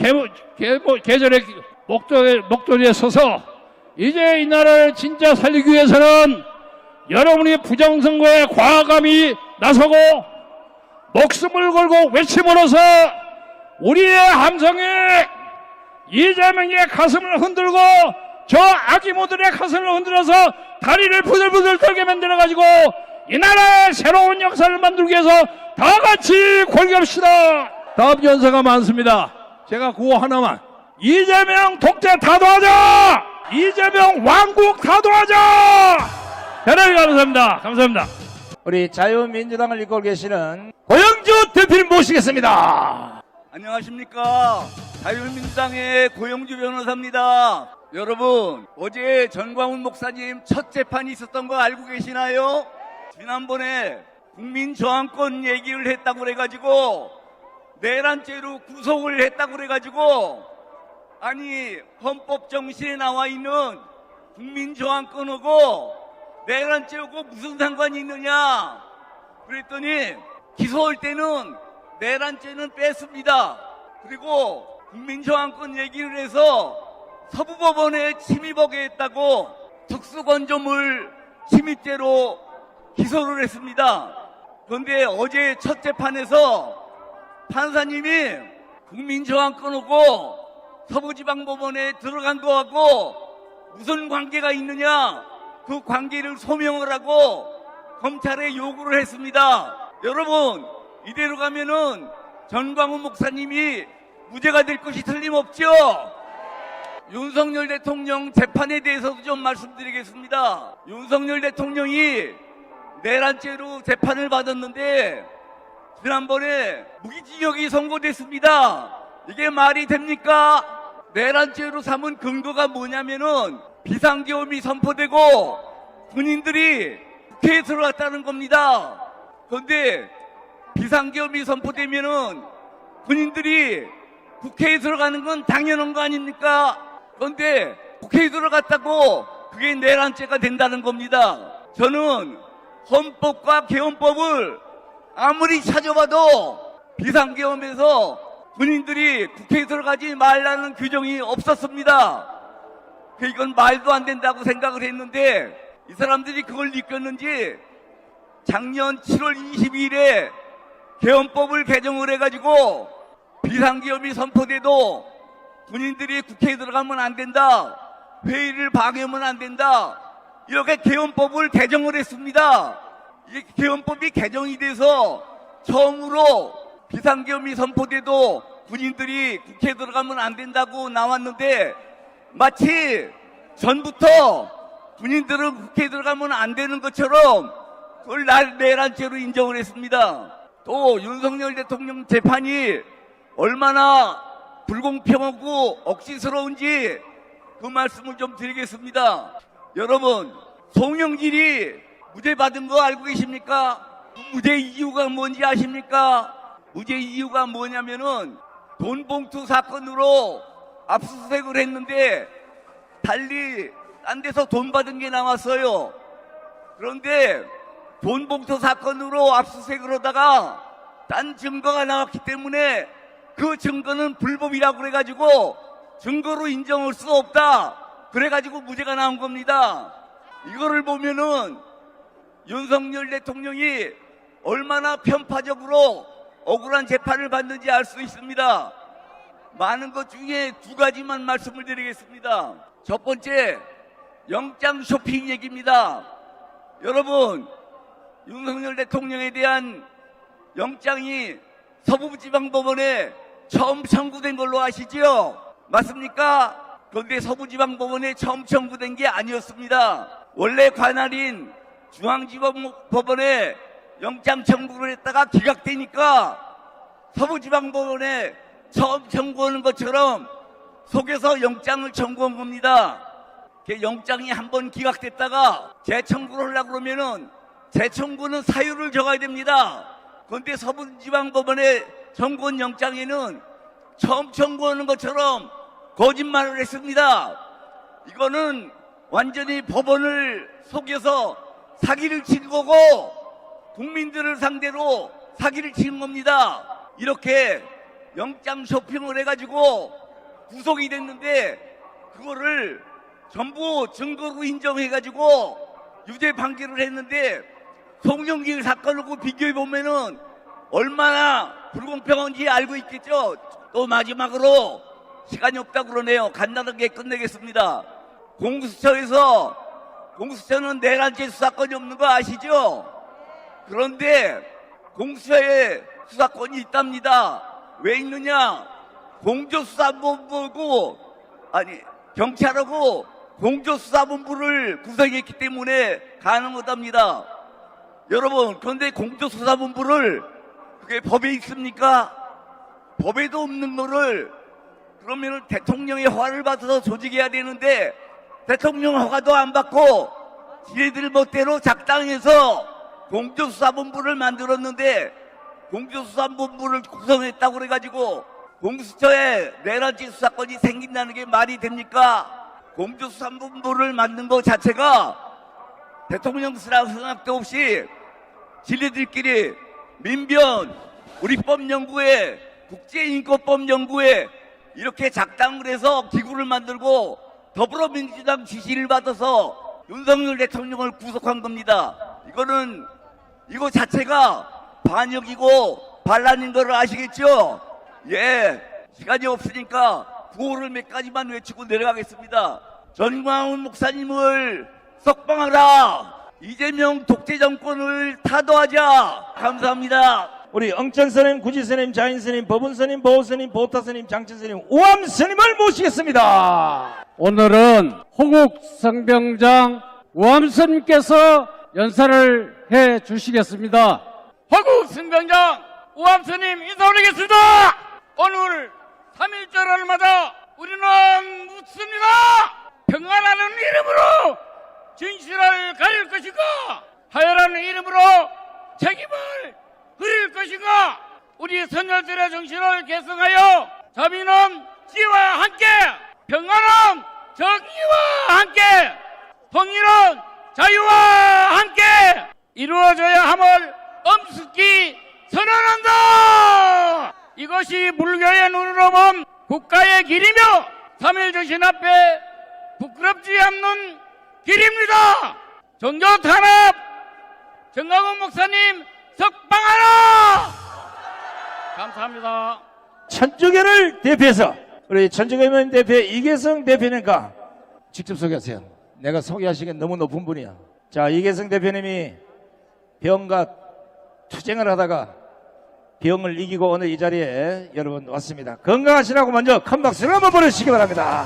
계절의 목도리에 서서 이제 이 나라를 진짜 살리기 위해서는 여러분이 부정선거에 과감히 나서고 목숨을 걸고 외침으로써 우리의 함성이 이재명의 가슴을 흔들고 저 아기모들의 가슴을 흔들어서 다리를 부들부들 떨게 만들어가지고 이 나라의 새로운 역사를 만들기 위해서 다 같이 골기합시다. 다음 연사가 많습니다. 제가 그거 하나만. 이재명 독재 타도하자! 이재명 왕국 타도하자! 대단히 감사합니다. 감사합니다. 우리 자유민주당을 이끌고 계시는 고영주 대표님 모시겠습니다. 안녕하십니까. 자유민주당의 고영주 변호사입니다. 여러분, 어제 전광훈 목사님 첫 재판이 있었던 거 알고 계시나요? 지난번에 국민저항권 얘기를 했다고 그래가지고 내란죄로 구속을 했다고 그래가지고, 아니 헌법 정신에 나와 있는 국민저항권하고 내란죄하고 무슨 상관이 있느냐 그랬더니 기소할 때는 내란죄는 뺐습니다. 그리고 국민저항권 얘기를 해서 서부법원에 침입하게 했다고 특수건조물 침입죄로 기소를 했습니다. 그런데 어제 첫 재판에서 판사님이 국민저항권하고 서부지방법원에 들어간 거하고 무슨 관계가 있느냐, 그 관계를 소명을 하고 검찰에 요구를 했습니다. 여러분, 이대로 가면은 전광훈 목사님이 무죄가 될 것이 틀림없죠. 윤석열 대통령 재판에 대해서도 좀 말씀드리겠습니다. 윤석열 대통령이 내란죄로 재판을 받았는데 지난번에 무기징역이 선고됐습니다. 이게 말이 됩니까? 내란죄로 삼은 근거가 뭐냐면은 비상계엄이 선포되고 군인들이 국회에 들어갔다는 겁니다. 그런데 비상계엄이 선포되면은 군인들이 국회에 들어가는 건 당연한 거 아닙니까? 그런데 국회에 들어갔다고 그게 내란죄가 된다는 겁니다. 저는 헌법과 계엄법을 아무리 찾아봐도 비상계엄에서 군인들이 국회에 들어가지 말라는 규정이 없었습니다. 이건 말도 안 된다고 생각을 했는데 이 사람들이 그걸 느꼈는지 작년 7월 22일에 계엄법을 개정을 해가지고 비상계엄이 선포돼도 군인들이 국회에 들어가면 안 된다, 회의를 방해하면 안 된다, 이렇게 계엄법을 개정을 했습니다. 이 계엄법이 개정이 돼서 처음으로 비상계엄이 선포돼도 군인들이 국회에 들어가면 안 된다고 나왔는데 마치 전부터 군인들은 국회에 들어가면 안 되는 것처럼 그걸 내란죄로 인정을 했습니다. 또 윤석열 대통령 재판이 얼마나 불공평하고 억지스러운지 그 말씀을 좀 드리겠습니다. 여러분, 송영길이 무죄 받은 거 알고 계십니까? 무죄 이유가 뭔지 아십니까? 무죄 이유가 뭐냐면은 돈봉투 사건으로 압수수색을 했는데 달리 딴 데서 돈 받은 게 나왔어요. 그런데 돈봉투 사건으로 압수수색을 하다가 딴 증거가 나왔기 때문에 그 증거는 불법이라고 그래가지고 증거로 인정할 수 없다 그래가지고 무죄가 나온 겁니다. 이거를 보면은 윤석열 대통령이 얼마나 편파적으로 억울한 재판을 받는지 알 수 있습니다. 많은 것 중에 두 가지만 말씀을 드리겠습니다. 첫 번째, 영장 쇼핑 얘기입니다. 여러분, 윤석열 대통령에 대한 영장이 서부지방법원에 처음 청구된 걸로 아시죠? 맞습니까? 그런데 서부지방법원에 처음 청구된 게 아니었습니다. 원래 관할인 중앙지방법원에 영장 청구를 했다가 기각되니까 서부지방법원에 처음 청구하는 것처럼 속에서 영장을 청구한 겁니다. 영장이 한번 기각됐다가 재청구를 하려고 그러면은 재청구는 사유를 적어야 됩니다. 그런데 서부지방법원에 청구한 영장에는 처음 청구하는 것처럼 거짓말을 했습니다. 이거는 완전히 법원을 속여서 사기를 친 거고 국민들을 상대로 사기를 친 겁니다. 이렇게 영장 쇼핑을 해가지고 구속이 됐는데 그거를 전부 증거로 인정해가지고 유죄 판결을 했는데 송영길 사건하고 비교해보면은 얼마나 불공평한지 알고 있겠죠. 또 마지막으로 시간이 없다고 그러네요. 간단하게 끝내겠습니다. 공수처는 내란죄 수사권이 없는 거 아시죠? 그런데 공수처에 수사권이 있답니다. 왜 있느냐? 공조수사본부고 아니 경찰하고 공조수사본부를 구성했기 때문에 가능하답니다. 여러분, 그런데 공조수사본부를 그게 법에 있습니까? 법에도 없는 거를 그러면 대통령의 허가를 받아서 조직해야 되는데 대통령 허가도 안 받고 지네들 멋대로 작당해서 공조수사본부를 만들었는데 공조수사본부를 구성했다고 그래가지고 공수처에 내란죄 수사권이 생긴다는 게 말이 됩니까? 공조수사본부를 만든 것 자체가 대통령 생각도 없이 지네들끼리 민변, 우리 법연구회, 국제인권법연구회 이렇게 작당을 해서 기구를 만들고 더불어민주당 지시를 받아서 윤석열 대통령을 구속한 겁니다. 이거 자체가 반역이고 반란인 걸 아시겠죠? 예, 시간이 없으니까 구호를 몇 가지만 외치고 내려가겠습니다. 전광훈 목사님을 석방하라. 이재명 독재 정권을 타도하자. 감사합니다. 우리 영천 스님, 구지 스님, 자인 스님, 법운 스님, 보호 스님, 보타 스님, 장천 스님, 우암 스님을 모시겠습니다. 오늘은 호국 성병장 우암스님께서 연설을 해 주시겠습니다. 허국 승병장 우암스님 인사 올리겠습니다. 오늘 3.1절을 맞아 우리는 묻습니다. 평안하는 이름으로 진실을 가릴 것인가, 하야라는 이름으로 책임을 그릴 것인가. 우리 선열들의 정신을 계승하여 자비는 지혜와 함께, 평안은 정의와 함께, 통일은 자유와 함께 이루어져야 함을 엄숙히 선언한다. 이것이 불교의 눈으로 본 국가의 길이며 3.1 정신 앞에 부끄럽지 않는 길입니다. 종교 탄압 정광훈 목사님 석방하라. 감사합니다. 천주교를 대표해서 우리 천주교면 대표 이계성 대표님과 직접 소개하세요. 내가 소개하시기엔 너무 높은 분이야. 자, 이계성 대표님이 병과 투쟁을 하다가 병을 이기고 오늘 이 자리에 여러분 왔습니다. 건강하시라고 먼저 큰 박수를 한번 보내주시기 바랍니다.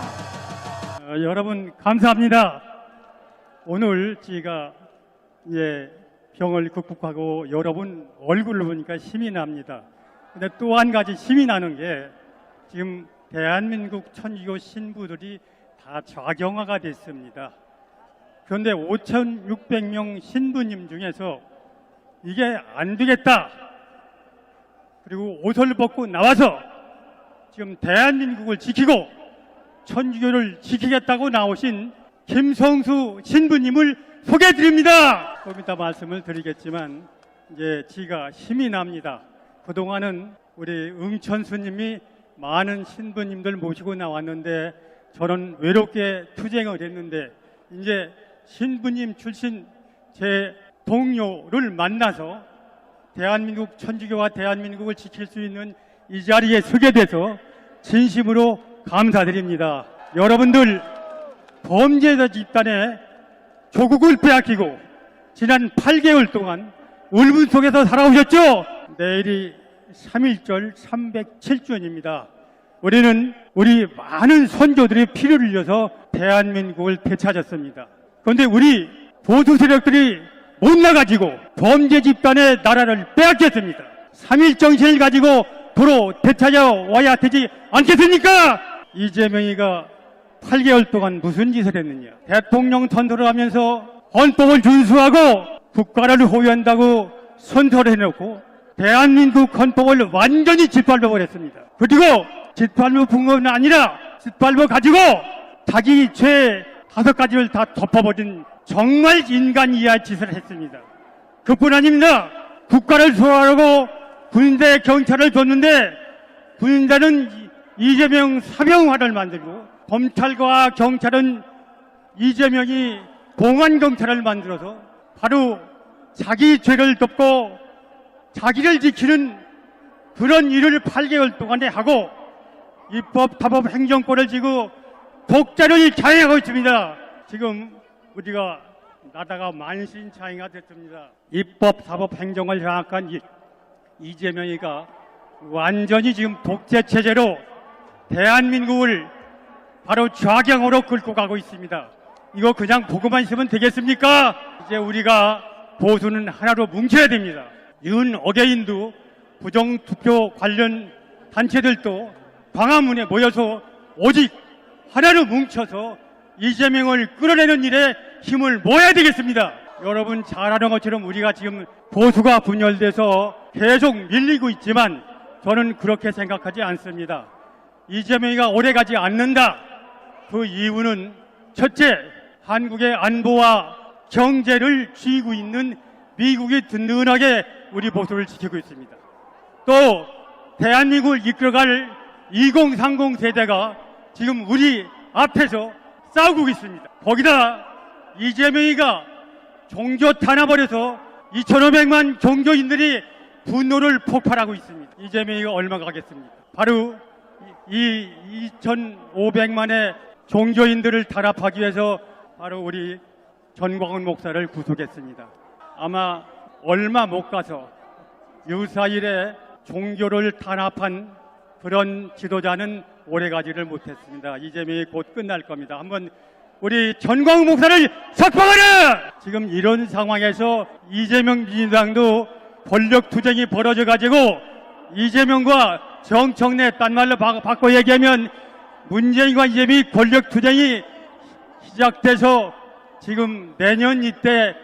여러분 감사합니다. 오늘 제가 병을 극복하고 여러분 얼굴을 보니까 힘이 납니다. 근데 또 한 가지 힘이 나는 게 지금 대한민국 천주교 신부들이 다 좌경화가 됐습니다. 그런데 5,600명 신부님 중에서 이게 안 되겠다, 그리고 옷을 벗고 나와서 지금 대한민국을 지키고 천주교를 지키겠다고 나오신 김성수 신부님을 소개해드립니다. 좀 이따 말씀을 드리겠지만 제가 힘이 납니다. 그동안은 우리 응천 스님이 많은 신부님들 모시고 나왔는데 저는 외롭게 투쟁을 했는데 이제 신부님 출신 제 동료를 만나서 대한민국 천주교와 대한민국을 지킬 수 있는 이 자리에 서게 돼서 진심으로 감사드립니다. 여러분들 범죄자 집단에 조국을 빼앗기고 지난 8개월 동안 울분 속에서 살아오셨죠? 내일이 3.1절 307주년입니다. 우리는 우리 많은 선조들의 피를 흘려서 대한민국을 되찾았습니다. 그런데 우리 보수 세력들이 못 나가지고 범죄 집단의 나라를 빼앗겼습니다. 3.1 정신을 가지고 도로 되찾아와야 되지 않겠습니까? 이재명이가 8개월 동안 무슨 짓을 했느냐. 대통령 선거를 하면서 헌법을 준수하고 국가를 호위한다고 선서를 해놓고 대한민국 헌법을 완전히 짓밟아버렸습니다. 그리고 짓밟은 뿐만 아니라 짓밟아 가지고 자기 죄 5가지를 다 덮어버린 정말 인간 이하의 짓을 했습니다. 그뿐 아닙니다. 국가를 소화하고 군대 경찰을 줬는데 군대는 이재명 사병화를 만들고 검찰과 경찰은 이재명이 공안경찰을 만들어서 바로 자기 죄를 덮고 자기를 지키는 그런 일을 8개월 동안에 하고 입법, 사법, 행정권을 쥐고 독재를 자행하고 있습니다. 지금 우리가 나라가 만신창이가 됐습니다. 입법, 사법, 행정을 장악한 이재명이가 완전히 지금 독재 체제로 대한민국을 바로 좌경으로 끌고 가고 있습니다. 이거 그냥 보고만 있으면 되겠습니까? 이제 우리가 보수는 하나로 뭉쳐야 됩니다. 윤 어게인도 부정투표 관련 단체들도 광화문에 모여서 오직 하나로 뭉쳐서 이재명을 끌어내는 일에 힘을 모아야 되겠습니다. 여러분 잘 아는 것처럼 우리가 지금 보수가 분열돼서 계속 밀리고 있지만 저는 그렇게 생각하지 않습니다. 이재명이가 오래가지 않는다. 그 이유는 첫째, 한국의 안보와 경제를 쥐고 있는 미국이 든든하게 우리 보수를 지키고 있습니다. 또 대한민국을 이끌어갈 2030 세대가 지금 우리 앞에서 싸우고 있습니다. 거기다 이재명이가 종교 탄압을해서 2,500만 종교인들이 분노를 폭발하고 있습니다. 이재명이가 얼마 가겠습니까? 바로 이 2,500만의 종교인들을 탄압하기 위해서 바로 우리 전광훈 목사를 구속했습니다. 아마 얼마 못 가서 유사일에 종교를 탄압한 그런 지도자는 오래가지를 못했습니다. 이재명이 곧 끝날 겁니다. 한번 우리 전광훈 목사를 석방하라! 지금 이런 상황에서 이재명 민주당도 권력투쟁이 벌어져가지고 이재명과 정청래, 딴 말로 바꿔 얘기하면 문재인과 이재명이 권력투쟁이 시작돼서 지금 내년 이때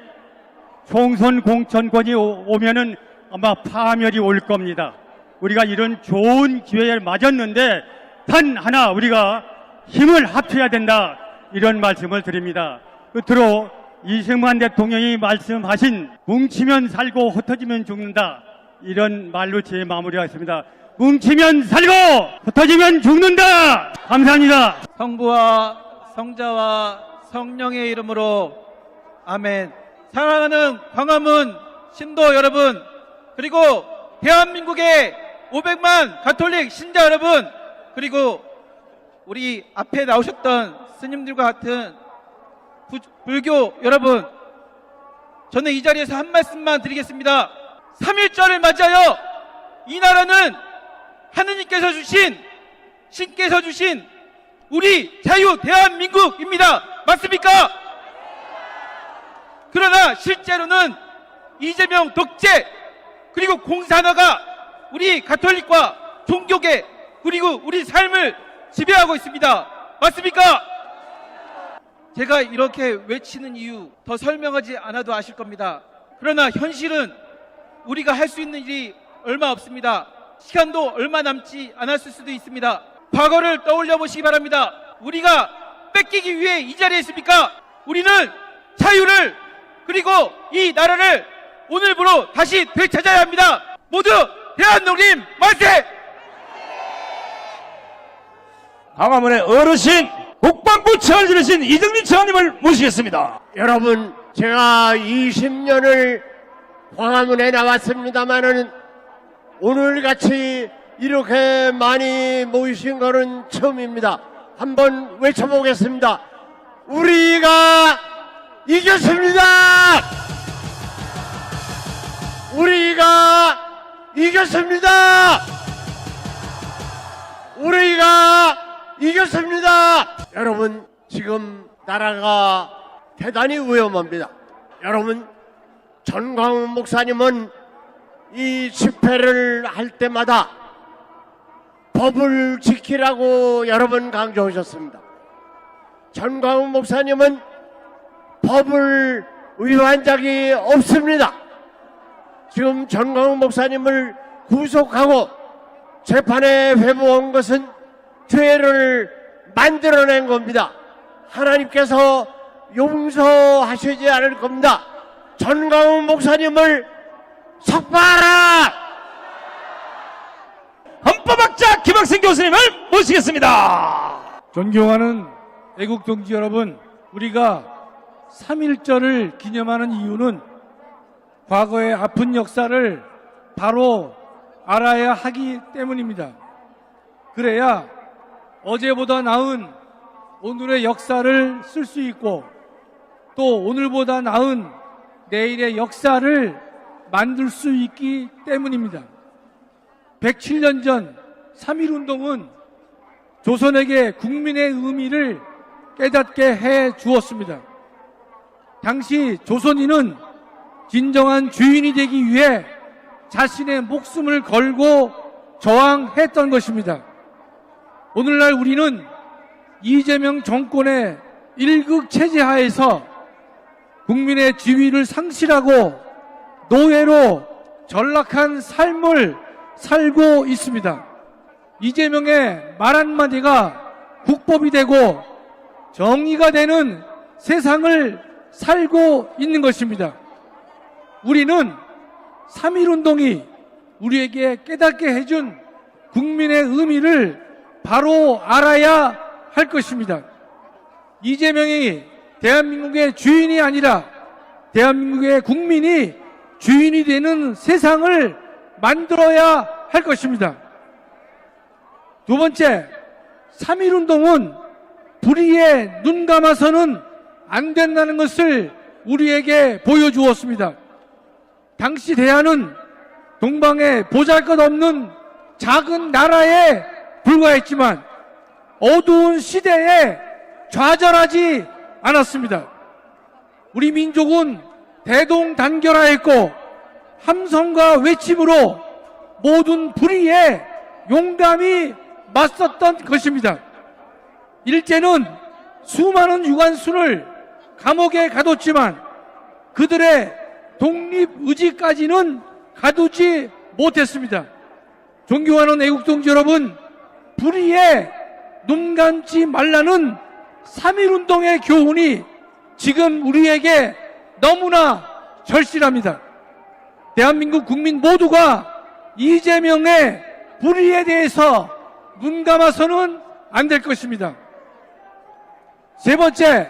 총선 공천권이 오면은 아마 파멸이 올 겁니다. 우리가 이런 좋은 기회를 맞았는데 단 하나 우리가 힘을 합쳐야 된다. 이런 말씀을 드립니다. 끝으로 이승만 대통령이 말씀하신 뭉치면 살고 흩어지면 죽는다. 이런 말로 제 마무리하겠습니다. 뭉치면 살고 흩어지면 죽는다. 감사합니다. 성부와 성자와 성령의 이름으로 아멘. 사랑하는 광화문 신도 여러분, 그리고 대한민국의 500만 가톨릭 신자 여러분, 그리고 우리 앞에 나오셨던 스님들과 같은 불교 여러분, 저는 이 자리에서 한 말씀만 드리겠습니다. 3.1절을 맞이하여 이 나라는 하느님께서 주신, 신께서 주신 우리 자유 대한민국입니다. 맞습니까? 그러나 실제로는 이재명 독재 그리고 공산화가 우리 가톨릭과 종교계 그리고 우리 삶을 지배하고 있습니다. 맞습니까? 제가 이렇게 외치는 이유 더 설명하지 않아도 아실 겁니다. 그러나 현실은 우리가 할 수 있는 일이 얼마 없습니다. 시간도 얼마 남지 않았을 수도 있습니다. 과거를 떠올려 보시기 바랍니다. 우리가 뺏기기 위해 이 자리에 있습니까? 우리는 자유를 그리고 이 나라를 오늘부로 다시 되찾아야 합니다. 모두 대한독립 만세! 광화문의 어르신 국방부 차를 지르신 이정민 차관님을 모시겠습니다. 여러분, 제가 20년을 광화문에 나왔습니다마는 오늘같이 이렇게 많이 모이신 거는 처음입니다. 한번 외쳐보겠습니다. 우리가 이겼습니다! 우리가 이겼습니다! 우리가 이겼습니다! 여러분, 지금 나라가 대단히 위험합니다. 여러분, 전광훈 목사님은 이 집회를 할 때마다 법을 지키라고 여러 번 강조하셨습니다. 전광훈 목사님은 법을 위반한 적이 없습니다. 지금 전광훈 목사님을 구속하고 재판에 회부한 것은 죄를 만들어낸 겁니다. 하나님께서 용서하시지 않을 겁니다. 전광훈 목사님을 석방하라! 헌법학자 김학생 교수님을 모시겠습니다. 존경하는 애국동지 여러분, 우리가 3.1절을 기념하는 이유는 과거의 아픈 역사를 바로 알아야 하기 때문입니다. 그래야 어제보다 나은 오늘의 역사를 쓸 수 있고 또 오늘보다 나은 내일의 역사를 만들 수 있기 때문입니다. 107년 전 3.1운동은 조선에게 국민의 의미를 깨닫게 해 주었습니다. 당시 조선인은 진정한 주인이 되기 위해 자신의 목숨을 걸고 저항했던 것입니다. 오늘날 우리는 이재명 정권의 일극 체제 하에서 국민의 지위를 상실하고 노예로 전락한 삶을 살고 있습니다. 이재명의 말 한마디가 국법이 되고 정의가 되는 세상을 살고 있는 것입니다. 우리는 3.1운동이 우리에게 깨닫게 해준 국민의 의미를 바로 알아야 할 것입니다. 이재명이 대한민국의 주인이 아니라 대한민국의 국민이 주인이 되는 세상을 만들어야 할 것입니다. 두 번째, 3.1운동은 불의에 눈 감아서는 안 된다는 것을 우리에게 보여주었습니다. 당시 대한은 동방에 보잘것없는 작은 나라에 불과했지만 어두운 시대에 좌절하지 않았습니다. 우리 민족은 대동단결하였고 함성과 외침으로 모든 불의에 용감히 맞섰던 것입니다. 일제는 수많은 유관순을 감옥에 가뒀지만 그들의 독립의지까지는 가두지 못했습니다. 존경하는 애국동지 여러분, 불의에 눈 감지 말라는 3.1운동의 교훈이 지금 우리에게 너무나 절실합니다. 대한민국 국민 모두가 이재명의 불의에 대해서 눈 감아서는 안 될 것입니다. 세 번째,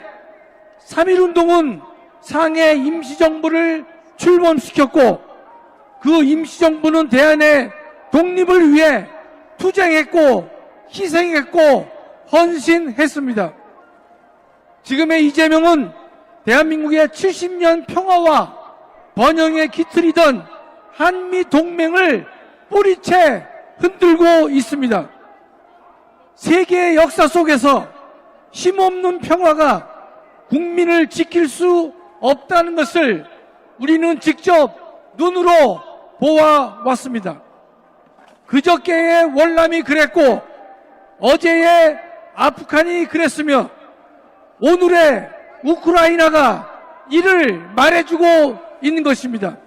3.1운동은 상해 임시정부를 출범시켰고 그 임시정부는 대한의 독립을 위해 투쟁했고 희생했고 헌신했습니다. 지금의 이재명은 대한민국의 70년 평화와 번영에 깃들이던 한미동맹을 뿌리채 흔들고 있습니다. 세계의 역사 속에서 힘없는 평화가 국민을 지킬 수 없다는 것을 우리는 직접 눈으로 보아왔습니다. 그저께의 월남이 그랬고 어제의 아프간이 그랬으며 오늘의 우크라이나가 이를 말해주고 있는 것입니다.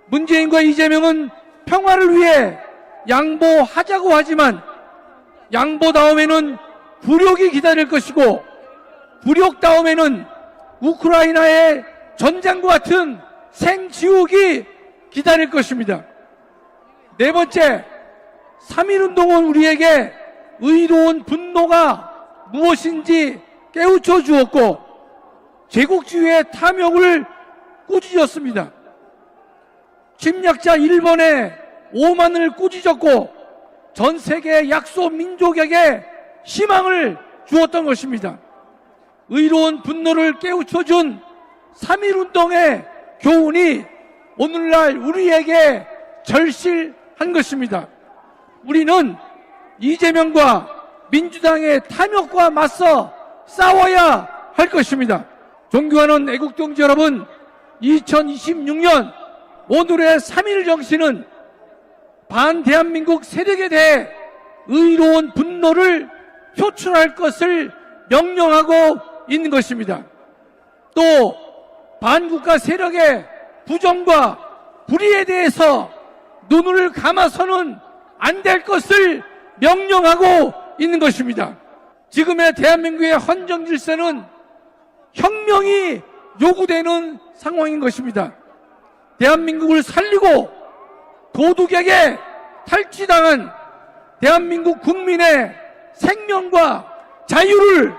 문재인과 이재명은 평화를 위해 양보하자고 하지만 양보 다음에는 굴욕이 기다릴 것이고 굴욕 다음에는 우크라이나의 전장과 같은 생지옥이 기다릴 것입니다. 네 번째, 3.1운동은 우리에게 의로운 분노가 무엇인지 깨우쳐 주었고 제국주의의 탐욕을 꾸짖었습니다. 침략자 일본의 오만을 꾸짖었고 전 세계 약소 민족에게 희망을 주었던 것입니다. 의로운 분노를 깨우쳐준 3.1운동의 교훈이 오늘날 우리에게 절실한 것입니다. 우리는 이재명과 민주당의 탐욕과 맞서 싸워야 할 것입니다. 존경하는 애국동지 여러분, 2026년 오늘의 3.1 정신은 반대한민국 세력에 대해 의로운 분노를 표출할 것을 명령하고 있는 것입니다. 또 반국가 세력의 부정과 불의에 대해서 눈을 감아서는 안 될 것을 명령하고 있는 것입니다. 지금의 대한민국의 헌정 질서는 혁명이 요구되는 상황인 것입니다. 대한민국을 살리고 도둑에게 탈취당한 대한민국 국민의 생명과 자유를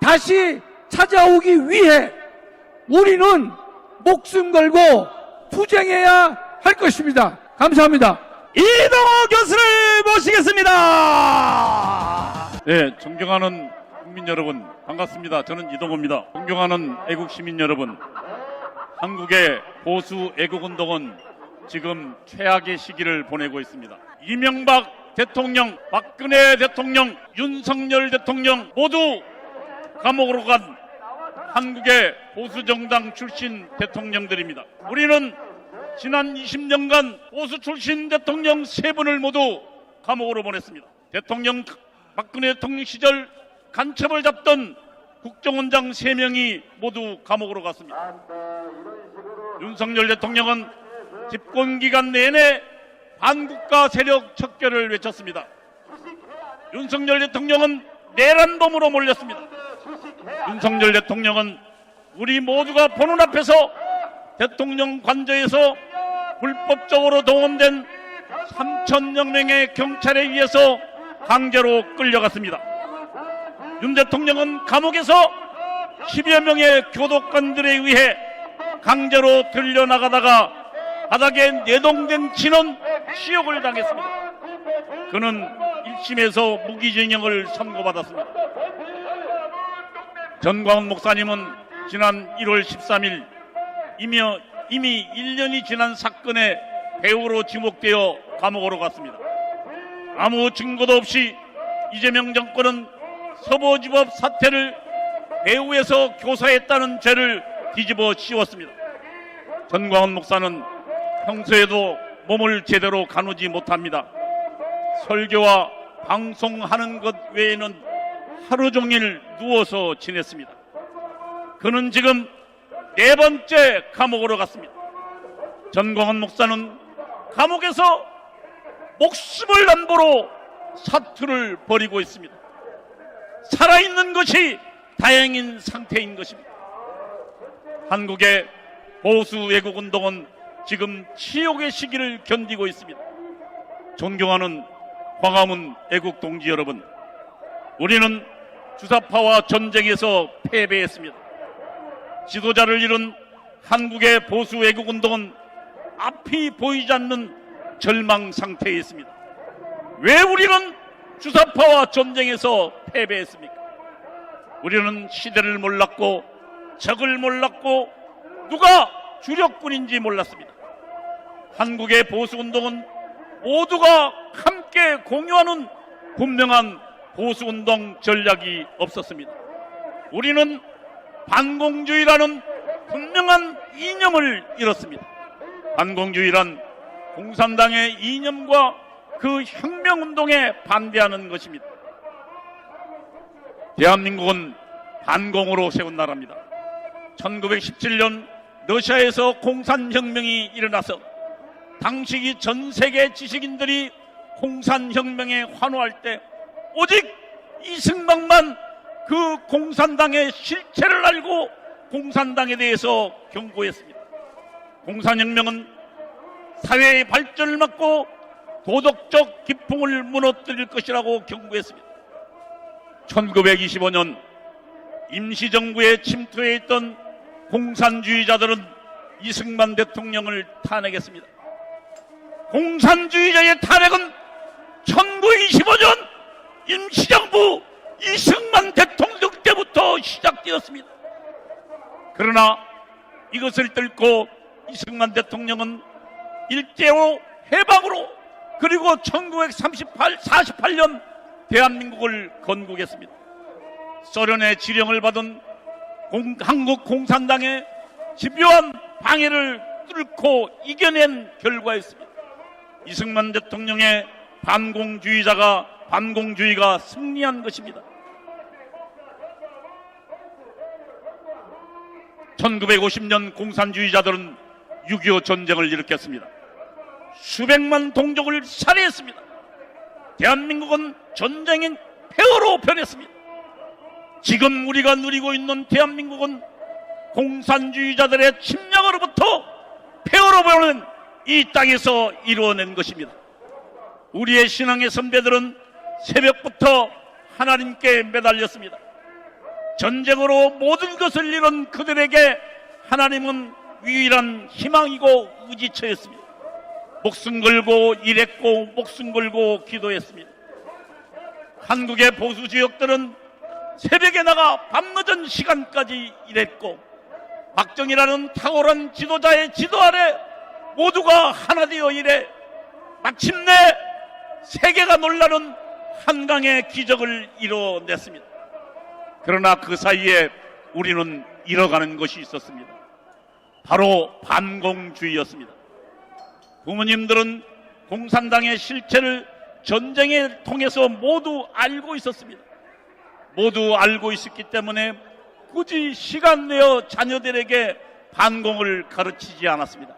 다시 찾아오기 위해 우리는 목숨 걸고 투쟁해야 할 것입니다. 감사합니다. 이동호 교수를 모시겠습니다. 네, 존경하는 국민 여러분 반갑습니다. 저는 이동호입니다. 존경하는 애국 시민 여러분, 한국의 보수 애국운동은 지금 최악의 시기를 보내고 있습니다. 이명박 대통령, 박근혜 대통령, 윤석열 대통령 모두 감옥으로 간 한국의 보수정당 출신 대통령들입니다. 우리는 지난 20년간 보수 출신 대통령 3분을 모두 감옥으로 보냈습니다. 대통령 박근혜 대통령 시절 간첩을 잡던 국정원장 3명이 모두 감옥으로 갔습니다. 윤석열 대통령은 집권기간 내내 반국가 세력 척결을 외쳤습니다. 윤석열 대통령은 내란범으로 몰렸습니다. 윤석열 대통령은 우리 모두가 보는 앞에서 대통령 관저에서 불법적으로 동원된 3,000여 명의 경찰에 의해서 강제로 끌려갔습니다. 윤 대통령은 감옥에서 10여 명의 교도관들에 의해 강제로 들려나가다가 바닥에 내동된 진원 치욕을 당했습니다. 그는 1심에서 무기징역을 선고받았습니다. 전광훈 목사님은 지난 1월 13일 이미 1년이 지난 사건의 배우로 지목되어 감옥으로 갔습니다. 아무 증거도 없이 이재명 정권은 서부지법 사태를 배후에서 교사했다는 죄를 뒤집어 씌웠습니다. 전광훈 목사는 평소에도 몸을 제대로 가누지 못합니다. 설교와 방송하는 것 외에는 하루 종일 누워서 지냈습니다. 그는 지금 4번째 감옥으로 갔습니다. 전광훈 목사는 감옥에서 목숨을 담보로 사투를 벌이고 있습니다. 살아있는 것이 다행인 상태인 것입니다. 한국의 보수 애국운동은 지금 치욕의 시기를 견디고 있습니다. 존경하는 광화문 애국동지 여러분, 우리는 주사파와 전쟁에서 패배했습니다. 지도자를 잃은 한국의 보수 애국운동은 앞이 보이지 않는 절망 상태에 있습니다. 왜 우리는 주사파와 전쟁에서 패배했습니까? 우리는 시대를 몰랐고 적을 몰랐고 누가 주력군인지 몰랐습니다. 한국의 보수운동은 모두가 함께 공유하는 분명한 보수운동 전략이 없었습니다. 우리는 반공주의라는 분명한 이념을 잃었습니다. 반공주의란 공산당의 이념과 그 혁명운동에 반대하는 것입니다. 대한민국은 반공으로 세운 나라입니다. 1917년 러시아에서 공산혁명이 일어나서 당시 전 세계 지식인들이 공산혁명에 환호할 때 오직 이승만만 그 공산당의 실체를 알고 공산당에 대해서 경고했습니다. 공산혁명은 사회의 발전을 막고 도덕적 기풍을 무너뜨릴 것이라고 경고했습니다. 1925년 임시정부에 침투해 있던 공산주의자들은 이승만 대통령을 탄핵했습니다. 공산주의자의 탄핵은 1925년 임시정부 이승만 대통령 때부터 시작되었습니다. 그러나 이것을 뚫고 이승만 대통령은 일제로 해방으로 그리고 1948년 대한민국을 건국했습니다. 소련의 지령을 받은 한국 공산당의 집요한 방해를 뚫고 이겨낸 결과였습니다. 이승만 대통령의 반공주의가 승리한 것입니다. 1950년 공산주의자들은 6.25 전쟁을 일으켰습니다. 수백만 동족을 살해했습니다. 대한민국은 전쟁인 폐허로 변했습니다. 지금 우리가 누리고 있는 대한민국은 공산주의자들의 침략으로부터 폐허로 변한 이 땅에서 이루어낸 것입니다. 우리의 신앙의 선배들은 새벽부터 하나님께 매달렸습니다. 전쟁으로 모든 것을 잃은 그들에게 하나님은 유일한 희망이고 의지처였습니다. 목숨 걸고 일했고 목숨 걸고 기도했습니다. 한국의 보수 지역들은 새벽에 나가 밤늦은 시간까지 일했고 박정희라는 탁월한 지도자의 지도 아래 모두가 하나 되어 일해 마침내 세계가 놀라는 한강의 기적을 이뤄냈습니다. 그러나 그 사이에 우리는 잃어가는 것이 있었습니다. 바로 반공주의였습니다. 부모님들은 공산당의 실체를 전쟁을 통해서 모두 알고 있었습니다. 모두 알고 있었기 때문에 굳이 시간 내어 자녀들에게 반공을 가르치지 않았습니다.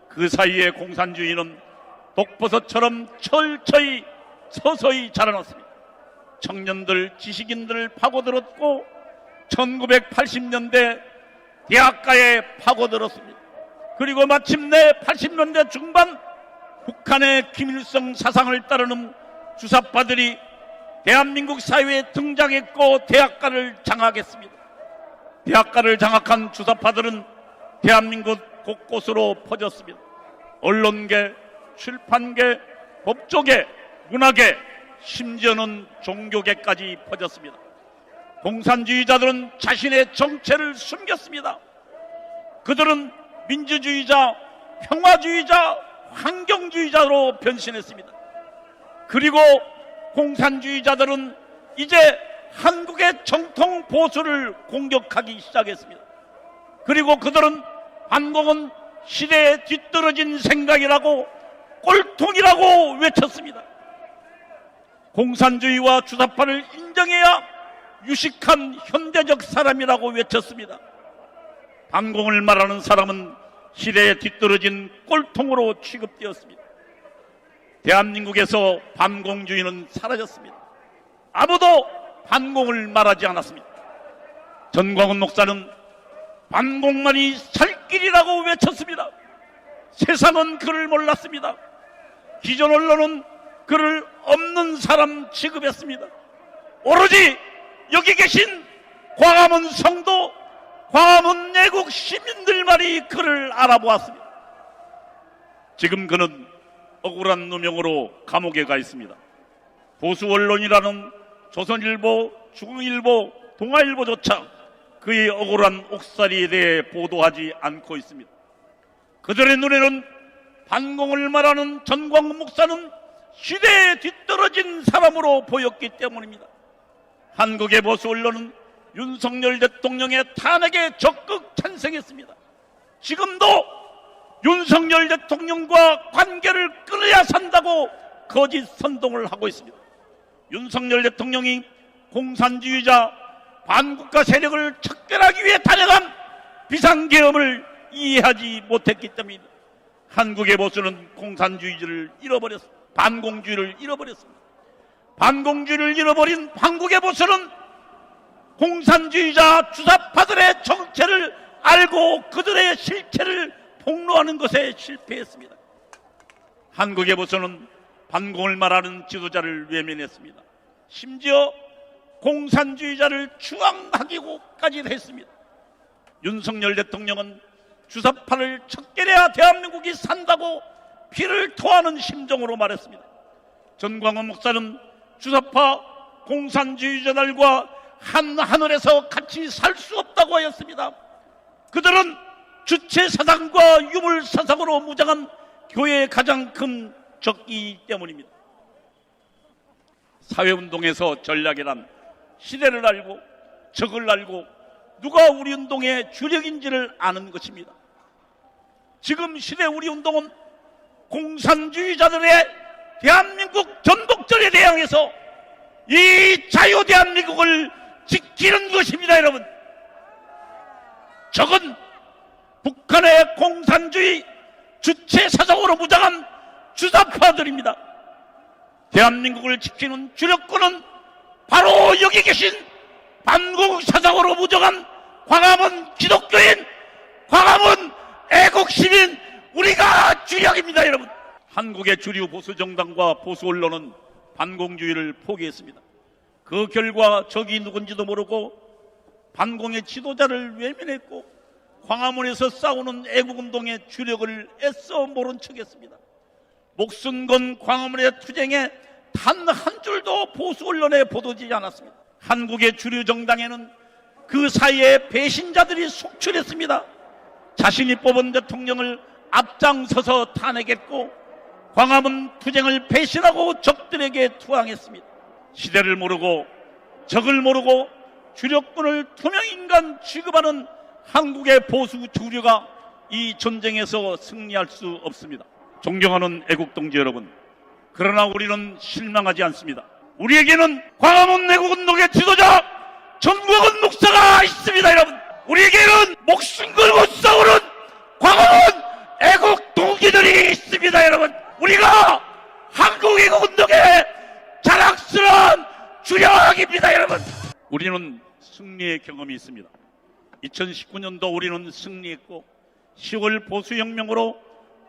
그 사이에 공산주의는 독버섯처럼 철저히 서서히 자라났습니다. 청년들, 지식인들을 파고들었고 1980년대 대학가에 파고들었습니다. 그리고 마침내 80년대 중반 북한의 김일성 사상을 따르는 주사파들이 대한민국 사회에 등장했고 대학가를 장악했습니다. 대학가를 장악한 주사파들은 대한민국 곳곳으로 퍼졌습니다. 언론계, 출판계, 법조계, 문화계, 심지어는 종교계까지 퍼졌습니다. 공산주의자들은 자신의 정체를 숨겼습니다. 그들은 민주주의자, 평화주의자, 환경주의자로 변신했습니다. 그리고 공산주의자들은 이제 한국의 정통 보수를 공격하기 시작했습니다. 그리고 그들은 반공은 시대에 뒤떨어진 생각이라고 꼴통이라고 외쳤습니다. 공산주의와 주사파를 인정해야 유식한 현대적 사람이라고 외쳤습니다. 반공을 말하는 사람은 시대에 뒤떨어진 꼴통으로 취급되었습니다. 대한민국에서 반공주의는 사라졌습니다. 아무도 반공을 말하지 않았습니다. 전광훈 목사는 반공만이 살 길이라고 외쳤습니다. 세상은 그를 몰랐습니다. 기존 언론은 그를 없는 사람 취급했습니다. 오로지 여기 계신 광화문 성도, 광화문 내국 시민들만이 그를 알아보았습니다. 지금 그는 억울한 누명으로 감옥에 가 있습니다. 보수 언론이라는 조선일보, 중앙일보, 동아일보조차 그의 억울한 옥살이에 대해 보도하지 않고 있습니다. 그들의 눈에는 반공을 말하는 전광훈 목사는 시대에 뒤떨어진 사람으로 보였기 때문입니다. 한국의 보수 언론은 윤석열 대통령의 탄핵에 적극 찬성했습니다. 지금도 윤석열 대통령과 관계를 끊어야 산다고 거짓 선동을 하고 있습니다. 윤석열 대통령이 공산주의자 반국가 세력을 척결하기 위해 단행한 비상계엄을 이해하지 못했기 때문입니다. 한국의 보수는 공산주의를 잃어버렸습니다. 반공주의를 잃어버렸습니다. 반공주의를 잃어버린 한국의 보수는 공산주의자 주사파들의 정체를 알고 그들의 실체를 폭로하는 것에 실패했습니다. 한국의 보수는 반공을 말하는 지도자를 외면했습니다. 심지어 공산주의자를 추앙하기까지 했습니다. 윤석열 대통령은 주사파를 척결해야 대한민국이 산다고 피를 토하는 심정으로 말했습니다. 전광훈 목사는 주사파 공산주의자들과 한 하늘에서 같이 살 수 없다고 하였습니다. 그들은 주체 사상과 유물 사상으로 무장한 교회의 가장 큰 적이기 때문입니다. 사회운동에서 전략이란 시대를 알고 적을 알고 누가 우리 운동의 주력인지를 아는 것입니다. 지금 시대 우리 운동은 공산주의자들의 대한민국 전복절에 대항해서 이 자유 대한민국을 지키는 것입니다. 여러분, 적은 북한의 공산주의 주체 사상으로 무장한 주사파들입니다. 대한민국을 지키는 주력권은 바로 여기 계신 반공 사상으로 무장한 광화문 기독교인, 광화문 애국시민, 우리가 주력입니다. 여러분, 한국의 주류 보수정당과 보수 언론은 반공주의를 포기했습니다. 그 결과 적이 누군지도 모르고 반공의 지도자를 외면했고 광화문에서 싸우는 애국운동의 주력을 애써 모른 척했습니다. 목숨 건 광화문의 투쟁에 단 한 줄도 보수 언론에 보도되지 않았습니다. 한국의 주류 정당에는 그 사이에 배신자들이 속출했습니다. 자신이 뽑은 대통령을 앞장서서 탄핵했고 광화문 투쟁을 배신하고 적들에게 투항했습니다. 시대를 모르고 적을 모르고 주력군을 투명인간 취급하는 한국의 보수 주류가 이 전쟁에서 승리할 수 없습니다. 존경하는 애국동지 여러분, 그러나 우리는 실망하지 않습니다. 우리에게는 광화문 애국운동의 지도자 전광훈 목사가 있습니다. 여러분, 우리에게는 목숨 걸고 싸우는 광화문 애국동지들이 있습니다. 여러분, 우리가 한국 애국운동의 자랑스러운 주력입니다. 여러분, 우리는 승리의 경험이 있습니다. 2019년도 우리는 승리했고 10월 보수혁명으로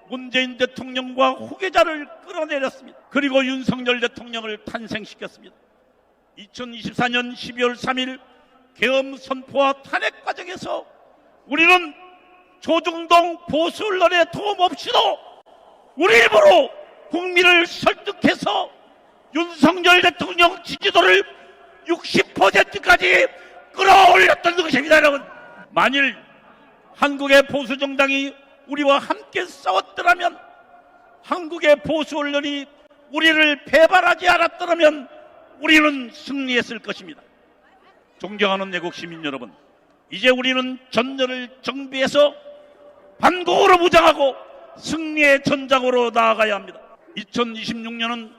문재인 대통령과 후계자를 끌어내렸습니다. 그리고 윤석열 대통령을 탄생시켰습니다. 2024년 12월 3일 계엄 선포와 탄핵 과정에서 우리는 조중동 보수 언론의 도움 없이도 우리 힘으로 국민을 설득해서 윤석열 대통령 지지도를 60%까지 끌어올렸던 것입니다. 여러분, 만일 한국의 보수 정당이 우리와 함께 싸웠더라면, 한국의 보수 언론이 우리를 배반하지 않았더라면 우리는 승리했을 것입니다. 존경하는 애국 시민 여러분, 이제 우리는 전열을 정비해서 반공으로 무장하고 승리의 전장으로 나아가야 합니다. 2026년은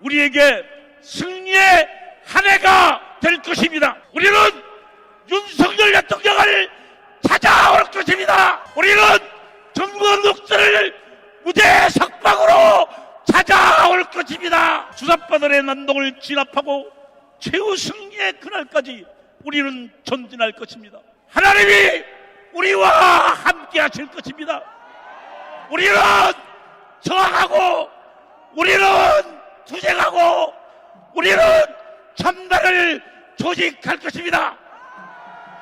우리에게 승리의 한 해가 될 것입니다. 우리는 윤석열 대통령을 찾아올 것입니다. 우리는 전광훈 목사를 무대 석방으로 찾아올 것입니다. 주사바늘의 난동을 진압하고 최후 승리의 그날까지 우리는 전진할 것입니다. 하나님이 우리와 함께 하실 것입니다. 우리는 저항하고, 우리는 투쟁하고, 우리는 참나를 조직할 것입니다.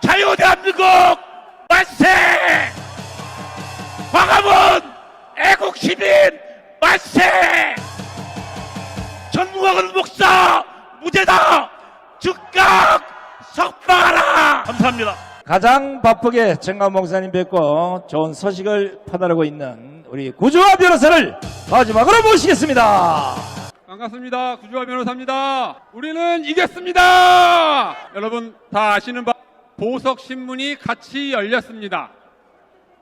자유대한민국 만세! 광화문 애국시민 만세! 전광훈 목사 무죄다! 즉각 석방하라! 감사합니다. 가장 바쁘게 정광훈 목사님 뵙고 좋은 소식을 퍼나르고 있는 우리 구주화 변호사를 마지막으로 모시겠습니다. 반갑습니다. 구주화 변호사입니다. 우리는 이겼습니다. 여러분 다 아시는 바 보석신문이 같이 열렸습니다.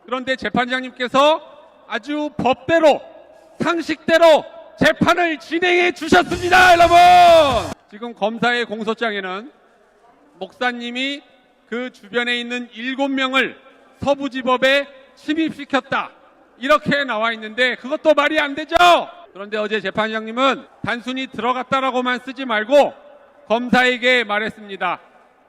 그런데 재판장님께서 아주 법대로 상식대로 재판을 진행해 주셨습니다. 여러분, 지금 검사의 공소장에는 목사님이 그 주변에 있는 7명을 서부지법에 침입시켰다, 이렇게 나와 있는데 그것도 말이 안 되죠. 그런데 어제 재판장님은 단순히 들어갔다라고만 쓰지 말고 검사에게 말했습니다.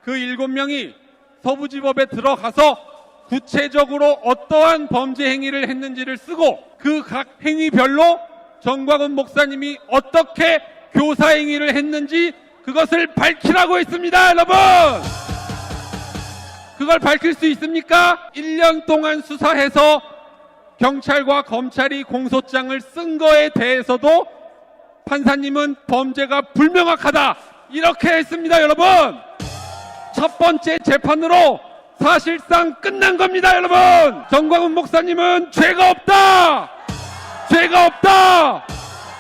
그 7명이 서부지법에 들어가서 구체적으로 어떠한 범죄 행위를 했는지를 쓰고 그 각 행위별로 전광훈 목사님이 어떻게 교사 행위를 했는지 그것을 밝히라고 했습니다. 여러분, 그걸 밝힐 수 있습니까? 1년 동안 수사해서 경찰과 검찰이 공소장을 쓴 거에 대해서도 판사님은 범죄가 불명확하다, 이렇게 했습니다. 여러분, 첫 번째 재판으로 사실상 끝난 겁니다. 여러분, 전광훈 목사님은 죄가 없다, 죄가 없다,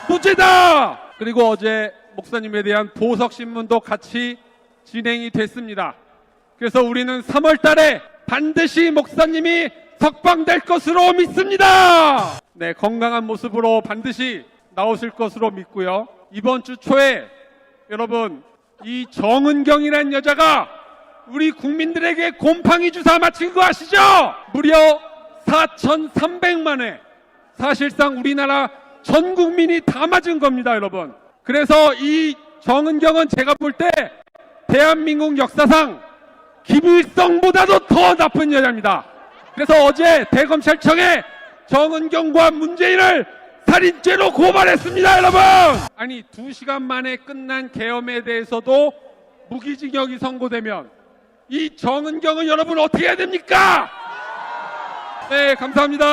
무죄다. 그리고 어제 목사님에 대한 보석신문도 같이 진행이 됐습니다. 그래서 우리는 3월 달에 반드시 목사님이 석방될 것으로 믿습니다. 네, 건강한 모습으로 반드시 나오실 것으로 믿고요. 이번 주 초에 여러분, 이 정은경이라는 여자가 우리 국민들에게 곰팡이 주사 맞힌 거 아시죠? 무려 4,300만 회. 사실상 우리나라 전 국민이 다 맞은 겁니다, 여러분. 그래서 이 정은경은 제가 볼 때 대한민국 역사상 김일성보다도 더 나쁜 여자입니다. 그래서 어제 대검찰청에 정은경과 문재인을 살인죄로 고발했습니다. 여러분, 아니 2시간 만에 끝난 계엄에 대해서도 무기징역이 선고되면 이 정은경은 여러분 어떻게 해야 됩니까? 네, 감사합니다.